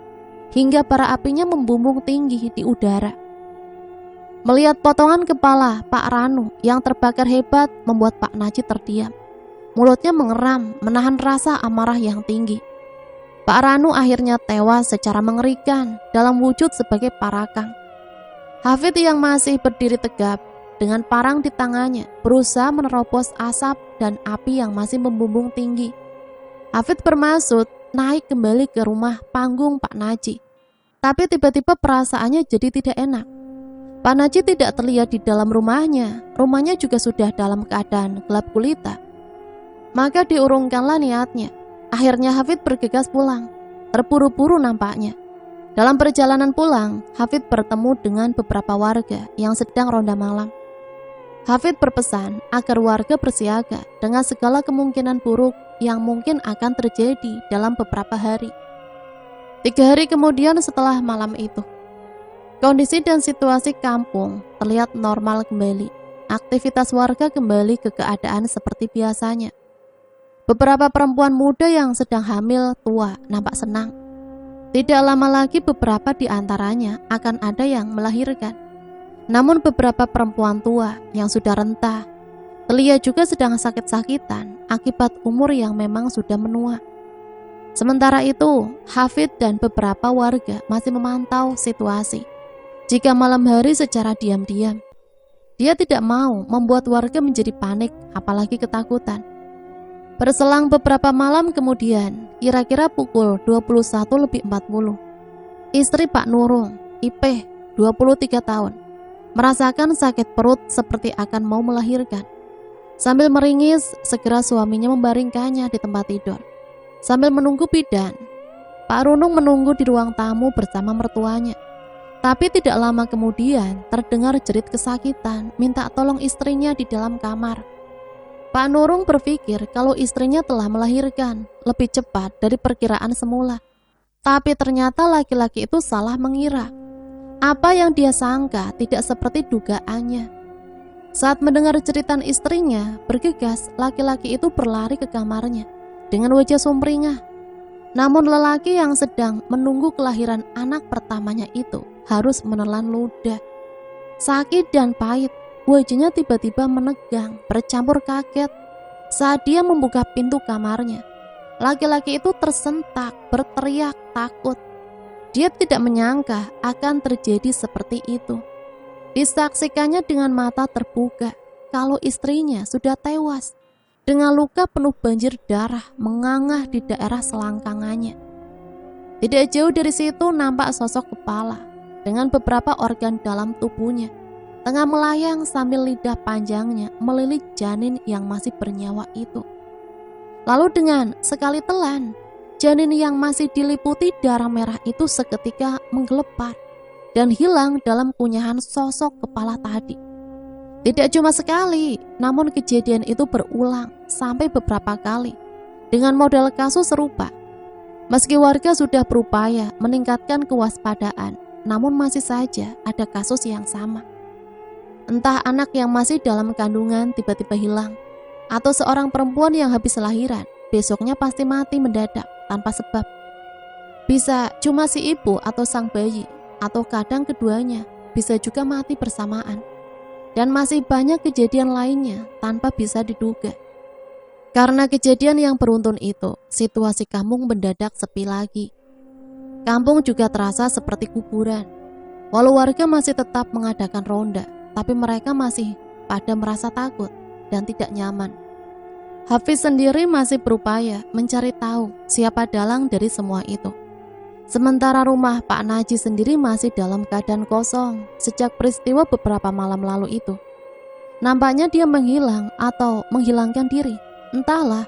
hingga bara apinya membumbung tinggi di udara. Melihat potongan kepala Pak Ranu yang terbakar hebat membuat Pak Naji terdiam. Mulutnya mengeram, menahan rasa amarah yang tinggi. Pak Ranu akhirnya tewas secara mengerikan dalam wujud sebagai parakang. Hafid yang masih berdiri tegap dengan parang di tangannya berusaha menerobos asap dan api yang masih membumbung tinggi. Hafid bermaksud naik kembali ke rumah panggung Pak Naji. Tapi tiba-tiba perasaannya jadi tidak enak. Pak Naji tidak terlihat di dalam rumahnya. Rumahnya juga sudah dalam keadaan gelap gulita. Maka diurungkanlah niatnya. Akhirnya Hafid bergegas pulang. Terburu-buru nampaknya. Dalam perjalanan pulang, Hafid bertemu dengan beberapa warga yang sedang ronda malam. Hafid berpesan agar warga bersiaga dengan segala kemungkinan buruk yang mungkin akan terjadi dalam beberapa hari. 3 hari kemudian setelah malam itu, kondisi dan situasi kampung terlihat normal kembali. Aktivitas warga kembali ke keadaan seperti biasanya. Beberapa perempuan muda yang sedang hamil tua nampak senang. Tidak lama lagi beberapa di antaranya akan ada yang melahirkan. Namun beberapa perempuan tua yang sudah renta terlihat juga sedang sakit-sakitan akibat umur yang memang sudah menua. Sementara itu, Hafid dan beberapa warga masih memantau situasi. Jika malam hari secara diam-diam, dia tidak mau membuat warga menjadi panik apalagi ketakutan. Berselang beberapa malam kemudian, kira-kira pukul 21.40, istri Pak Nurung, IP 23 tahun, merasakan sakit perut seperti akan mau melahirkan. Sambil meringis, segera suaminya membaringkannya di tempat tidur. Sambil menunggu bidan, Pak Runung menunggu di ruang tamu bersama mertuanya. Tapi tidak lama kemudian terdengar jerit kesakitan minta tolong istrinya di dalam kamar. Pak Nurung berpikir kalau istrinya telah melahirkan lebih cepat dari perkiraan semula. Tapi ternyata laki-laki itu salah mengira. Apa yang dia sangka tidak seperti dugaannya. Saat mendengar cerita istrinya, bergegas laki-laki itu berlari ke kamarnya dengan wajah sumringah. Namun lelaki yang sedang menunggu kelahiran anak pertamanya itu harus menelan ludah. Sakit dan pahit, wajahnya tiba-tiba menegang, bercampur kaget saat dia membuka pintu kamarnya. Laki-laki itu tersentak, berteriak takut. Dia tidak menyangka akan terjadi seperti itu. Disaksikannya dengan mata terbuka kalau istrinya sudah tewas dengan luka penuh banjir darah mengangah di daerah selangkangannya. Tidak jauh dari situ nampak sosok kepala dengan beberapa organ dalam tubuhnya tengah melayang sambil lidah panjangnya melilit janin yang masih bernyawa itu. Lalu dengan sekali telan, janin yang masih diliputi darah merah itu seketika menggelepar dan hilang dalam kunyahan sosok kepala tadi. Tidak cuma sekali, namun kejadian itu berulang sampai beberapa kali dengan model kasus serupa. Meski warga sudah berupaya meningkatkan kewaspadaan, namun masih saja ada kasus yang sama. Entah anak yang masih dalam kandungan tiba-tiba hilang, atau seorang perempuan yang habis lahiran besoknya pasti mati mendadak tanpa sebab. Bisa cuma si ibu atau sang bayi, atau kadang keduanya bisa juga mati bersamaan. Dan masih banyak kejadian lainnya tanpa bisa diduga. Karena kejadian yang beruntun itu, situasi kampung mendadak sepi lagi. Kampung juga terasa seperti kuburan. Walau warga masih tetap mengadakan ronda, tapi mereka masih pada merasa takut dan tidak nyaman. Hafiz sendiri masih berupaya mencari tahu siapa dalang dari semua itu. Sementara rumah Pak Naji sendiri masih dalam keadaan kosong sejak peristiwa beberapa malam lalu itu. Nampaknya dia menghilang atau menghilangkan diri, entahlah.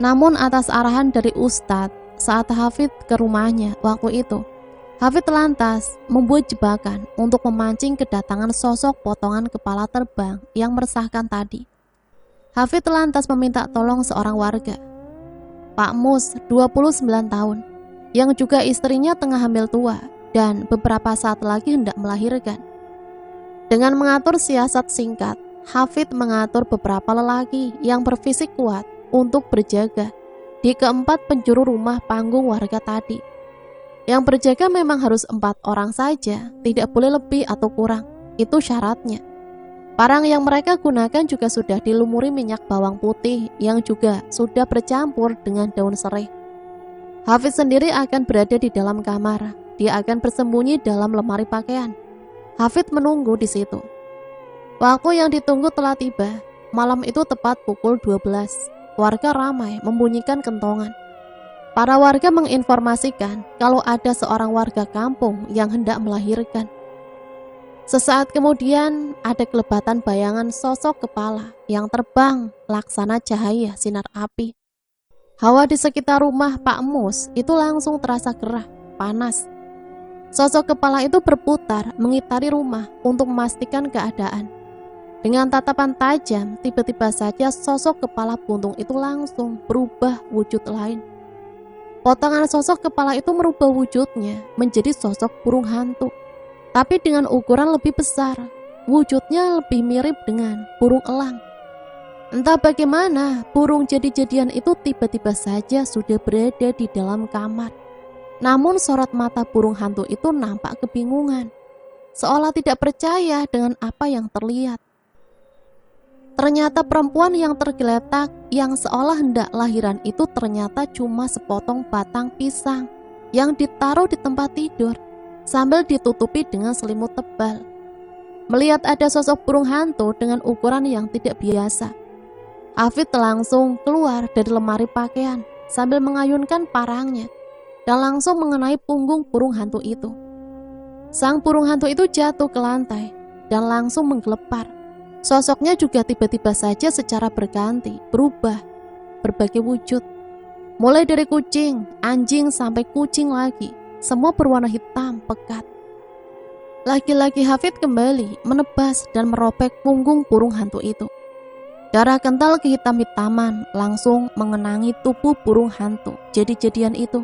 Namun atas arahan dari Ustadz saat Hafid ke rumahnya waktu itu, Hafid lantas membuat jebakan untuk memancing kedatangan sosok potongan kepala terbang yang meresahkan tadi. Hafid lantas meminta tolong seorang warga, Pak Mus, 29 tahun, yang juga istrinya tengah hamil tua dan beberapa saat lagi hendak melahirkan. Dengan mengatur siasat singkat, Hafid mengatur beberapa lelaki yang berfisik kuat untuk berjaga di keempat penjuru rumah panggung warga tadi. Yang berjaga memang harus 4 orang saja, tidak boleh lebih atau kurang, itu syaratnya. Parang yang mereka gunakan juga sudah dilumuri minyak bawang putih yang juga sudah bercampur dengan daun serai. Hafiz sendiri akan berada di dalam kamar. Dia akan bersembunyi dalam lemari pakaian. Hafiz menunggu di situ. Waktu yang ditunggu telah tiba. Malam itu tepat pukul 12. Warga ramai membunyikan kentongan. Para warga menginformasikan kalau ada seorang warga kampung yang hendak melahirkan. Sesaat kemudian ada kelebatan bayangan sosok kepala yang terbang laksana cahaya sinar api. Hawa di sekitar rumah Pak Mus itu langsung terasa gerah, panas. Sosok kepala itu berputar mengitari rumah untuk memastikan keadaan. Dengan tatapan tajam, tiba-tiba saja sosok kepala buntung itu langsung berubah wujud lain. Potongan sosok kepala itu merubah wujudnya menjadi sosok burung hantu, tapi dengan ukuran lebih besar. Wujudnya lebih mirip dengan burung elang. Entah bagaimana, burung jadi-jadian itu tiba-tiba saja sudah berada di dalam kamar. Namun sorot mata burung hantu itu nampak kebingungan, seolah tidak percaya dengan apa yang terlihat. Ternyata perempuan yang tergeletak yang seolah hendak lahiran itu ternyata cuma sepotong batang pisang yang ditaruh di tempat tidur sambil ditutupi dengan selimut tebal. Melihat ada sosok burung hantu dengan ukuran yang tidak biasa, Hafid langsung keluar dari lemari pakaian sambil mengayunkan parangnya dan langsung mengenai punggung burung hantu itu. Sang burung hantu itu jatuh ke lantai dan langsung menggelepar. Sosoknya juga tiba-tiba saja secara berganti, berubah, berbagai wujud. Mulai dari kucing, anjing sampai kucing lagi, semua berwarna hitam pekat. Laki-laki Hafid kembali menebas dan merobek punggung burung hantu itu. Darah kental kehitam-hitaman langsung mengenangi tubuh burung hantu jadi-jadian itu.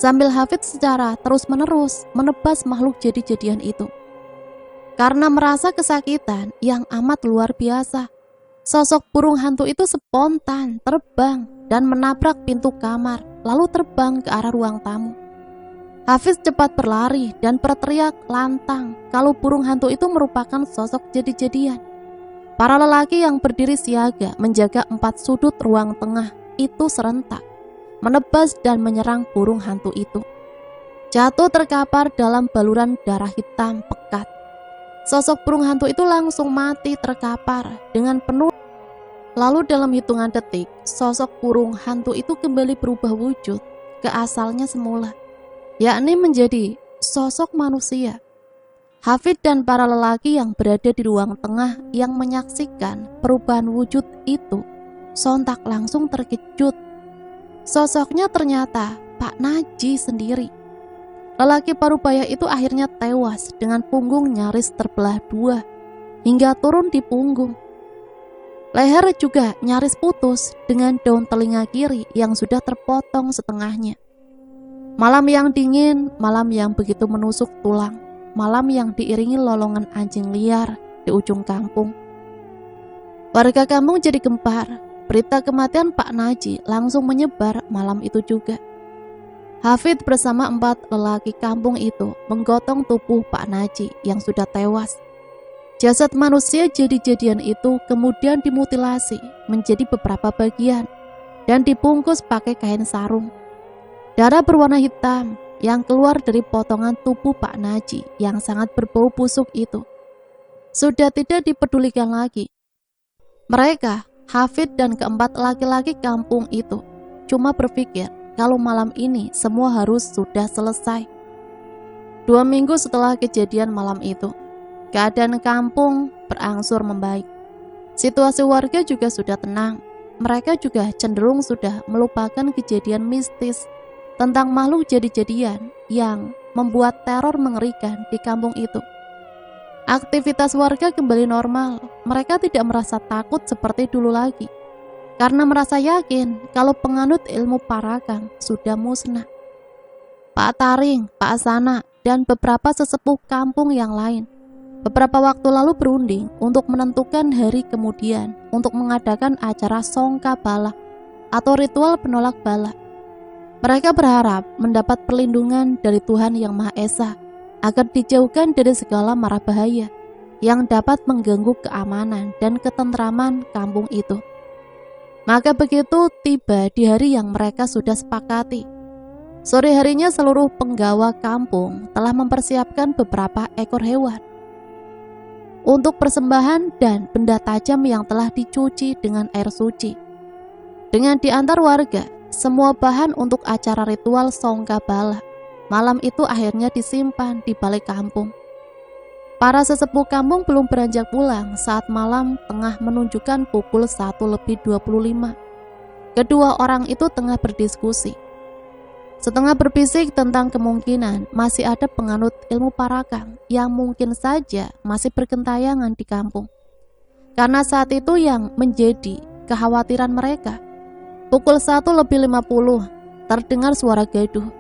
sambil Hafid secara terus-menerus menebas makhluk jadi-jadian itu. Karena merasa kesakitan yang amat luar biasa, sosok burung hantu itu spontan terbang dan menabrak pintu kamar, lalu terbang ke arah ruang tamu. Hafiz cepat berlari dan berteriak lantang kalau burung hantu itu merupakan sosok jadi-jadian. Para lelaki yang berdiri siaga menjaga 4 sudut ruang tengah itu serentak menebas dan menyerang burung hantu itu. Jatuh terkapar dalam baluran darah hitam pekat. Sosok burung hantu itu langsung mati terkapar dengan penuh. Lalu dalam hitungan detik, sosok burung hantu itu kembali berubah wujud ke asalnya semula, yakni menjadi sosok manusia. Hafid dan para lelaki yang berada di ruang tengah yang menyaksikan perubahan wujud itu sontak langsung terkejut. Sosoknya ternyata Pak Naji sendiri. Lelaki parubaya itu akhirnya tewas dengan punggung nyaris terbelah 2 hingga turun di punggung. Leher juga nyaris putus dengan daun telinga kiri yang sudah terpotong setengahnya. Malam yang dingin, malam yang begitu menusuk tulang, malam yang diiringi lolongan anjing liar di ujung kampung. Warga kampung jadi gempar. Berita kematian Pak Naji langsung menyebar malam itu juga. Hafid bersama 4 lelaki kampung itu menggotong tubuh Pak Naji yang sudah tewas. Jasad manusia jadi-jadian itu kemudian dimutilasi menjadi beberapa bagian dan dibungkus pakai kain sarung. Darah berwarna hitam yang keluar dari potongan tubuh Pak Naji yang sangat berbau busuk itu sudah tidak dipedulikan lagi. Mereka, Hafid dan ke-4 laki-laki kampung itu cuma berpikir kalau malam ini semua harus sudah selesai. 2 minggu setelah kejadian malam itu, keadaan kampung berangsur membaik. Situasi warga juga sudah tenang. Mereka juga cenderung sudah melupakan kejadian mistis tentang makhluk jadi-jadian yang membuat teror mengerikan di kampung itu. Aktivitas warga kembali normal. Mereka tidak merasa takut seperti dulu lagi, karena merasa yakin kalau penganut ilmu parakang sudah musnah. Pak Taring, Pak Asana, dan beberapa sesepuh kampung yang lain beberapa waktu lalu berunding untuk menentukan hari kemudian untuk mengadakan acara songka bala atau ritual penolak bala. Mereka berharap mendapat perlindungan dari Tuhan Yang Maha Esa agar dijauhkan dari segala mara bahaya yang dapat mengganggu keamanan dan ketentraman kampung itu. Maka begitu tiba di hari yang mereka sudah sepakati. Sore harinya seluruh penggawa kampung telah mempersiapkan beberapa ekor hewan untuk persembahan dan benda tajam yang telah dicuci dengan air suci. Dengan diantar warga, semua bahan untuk acara ritual songka bala malam itu akhirnya disimpan di balik kampung. Para sesepuh kampung belum beranjak pulang saat malam tengah menunjukkan pukul 1:25. Kedua orang itu tengah berdiskusi, setengah berbisik tentang kemungkinan masih ada penganut ilmu parakang yang mungkin saja masih bergentayangan di kampung. Karena saat itu yang menjadi kekhawatiran mereka. Pukul 1:50 terdengar suara gaduh.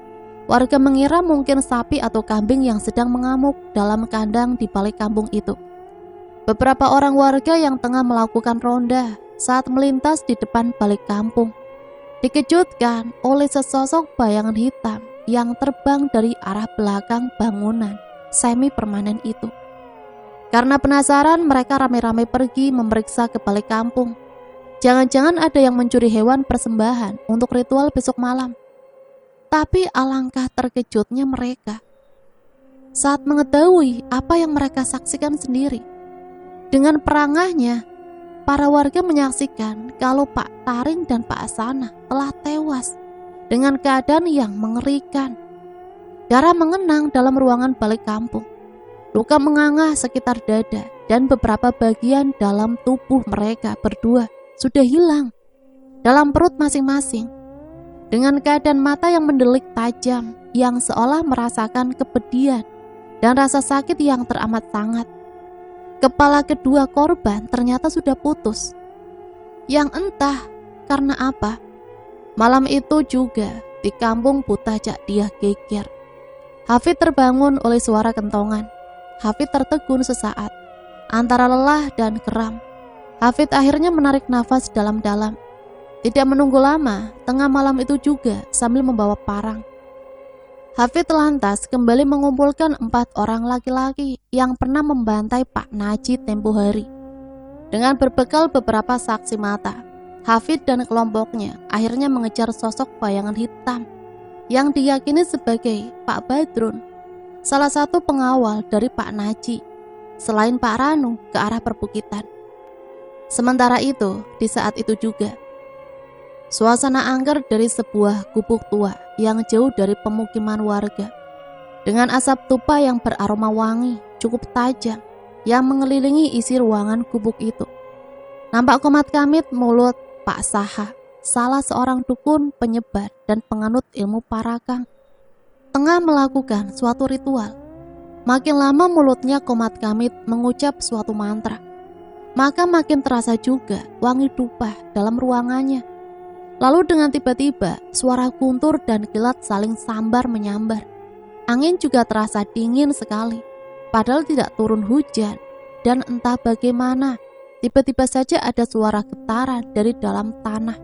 Warga mengira mungkin sapi atau kambing yang sedang mengamuk dalam kandang di balik kampung itu. Beberapa orang warga yang tengah melakukan ronda saat melintas di depan balik kampung dikejutkan oleh sesosok bayangan hitam yang terbang dari arah belakang bangunan semi permanen itu. Karena penasaran, mereka ramai-ramai pergi memeriksa ke balik kampung. Jangan-jangan ada yang mencuri hewan persembahan untuk ritual besok malam. Tapi alangkah terkejutnya mereka saat mengetahui apa yang mereka saksikan sendiri. Dengan perangahnya, para warga menyaksikan kalau Pak Taring dan Pak Asana telah tewas dengan keadaan yang mengerikan. Darah mengenang dalam ruangan balik kampung. Luka menganga sekitar dada dan beberapa bagian dalam tubuh mereka berdua sudah hilang dalam perut masing-masing. Dengan keadaan mata yang mendelik tajam, yang seolah merasakan kepedihan dan rasa sakit yang teramat sangat. Kepala kedua korban ternyata sudah putus. Yang entah karena apa, malam itu juga di kampung buta cak dia geger. Hafid terbangun oleh suara kentongan. Hafid tertegun sesaat, antara lelah dan geram. Hafid akhirnya menarik nafas dalam-dalam. Tidak menunggu lama, tengah malam itu juga sambil membawa parang. Hafid lantas kembali mengumpulkan 4 orang laki-laki yang pernah membantai Pak Naji tempo hari. Dengan berbekal beberapa saksi mata, Hafid dan kelompoknya akhirnya mengejar sosok bayangan hitam yang diyakini sebagai Pak Badrun, salah satu pengawal dari Pak Naji, selain Pak Ranu ke arah perbukitan. Sementara itu, di saat itu juga, suasana angker dari sebuah gubuk tua yang jauh dari pemukiman warga, dengan asap tupa yang beraroma wangi cukup tajam yang mengelilingi isi ruangan gubuk itu. Nampak komat kamit mulut Pak Saha, salah seorang dukun, penyebar, dan penganut ilmu parakang, tengah melakukan suatu ritual. Makin lama mulutnya komat kamit mengucap suatu mantra, maka makin terasa juga wangi dupa dalam ruangannya. Lalu dengan tiba-tiba suara guntur dan kilat saling sambar menyambar. Angin juga terasa dingin sekali, padahal tidak turun hujan. Dan entah bagaimana, tiba-tiba saja ada suara getaran dari dalam tanah.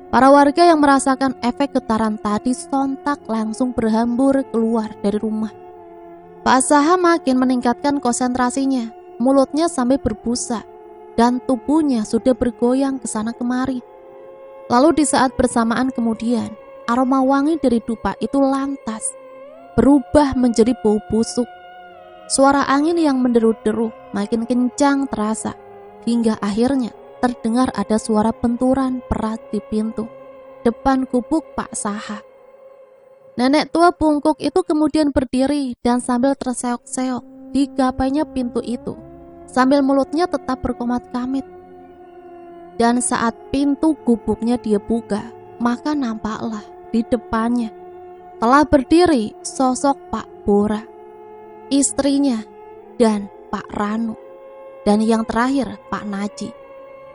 Para warga yang merasakan efek getaran tadi sontak langsung berhambur keluar dari rumah. Pak Saha makin meningkatkan konsentrasinya, mulutnya sampai berbusa, dan tubuhnya sudah bergoyang ke sana kemari. Lalu di saat bersamaan kemudian, aroma wangi dari dupa itu lantas berubah menjadi bau busuk. Suara angin yang menderu-deru makin kencang terasa, hingga akhirnya terdengar ada suara benturan perat di pintu depan gubuk Pak Saha. Nenek tua bungkuk itu kemudian berdiri dan sambil terseok-seok digapainya pintu itu, sambil mulutnya tetap berkomat kamit. Dan saat pintu gubuknya dia buka, maka nampaklah di depannya telah berdiri sosok Pak Bora, istrinya, dan Pak Ranu, dan yang terakhir Pak Naji.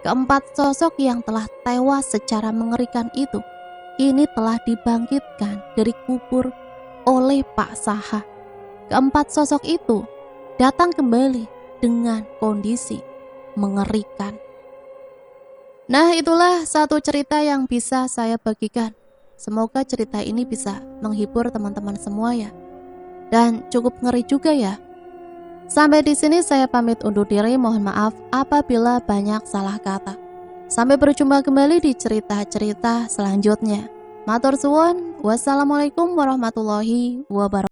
Keempat sosok yang telah tewas secara mengerikan itu kini telah dibangkitkan dari kubur oleh Pak Saha. Keempat sosok itu datang kembali dengan kondisi mengerikan. Nah, itulah satu cerita yang bisa saya bagikan. Semoga cerita ini bisa menghibur teman-teman semua ya. Dan cukup ngeri juga ya. Sampai di sini saya pamit undur diri, mohon maaf apabila banyak salah kata. Sampai berjumpa kembali di cerita-cerita selanjutnya. Matur suwun, wassalamualaikum warahmatullahi wabarakatuh.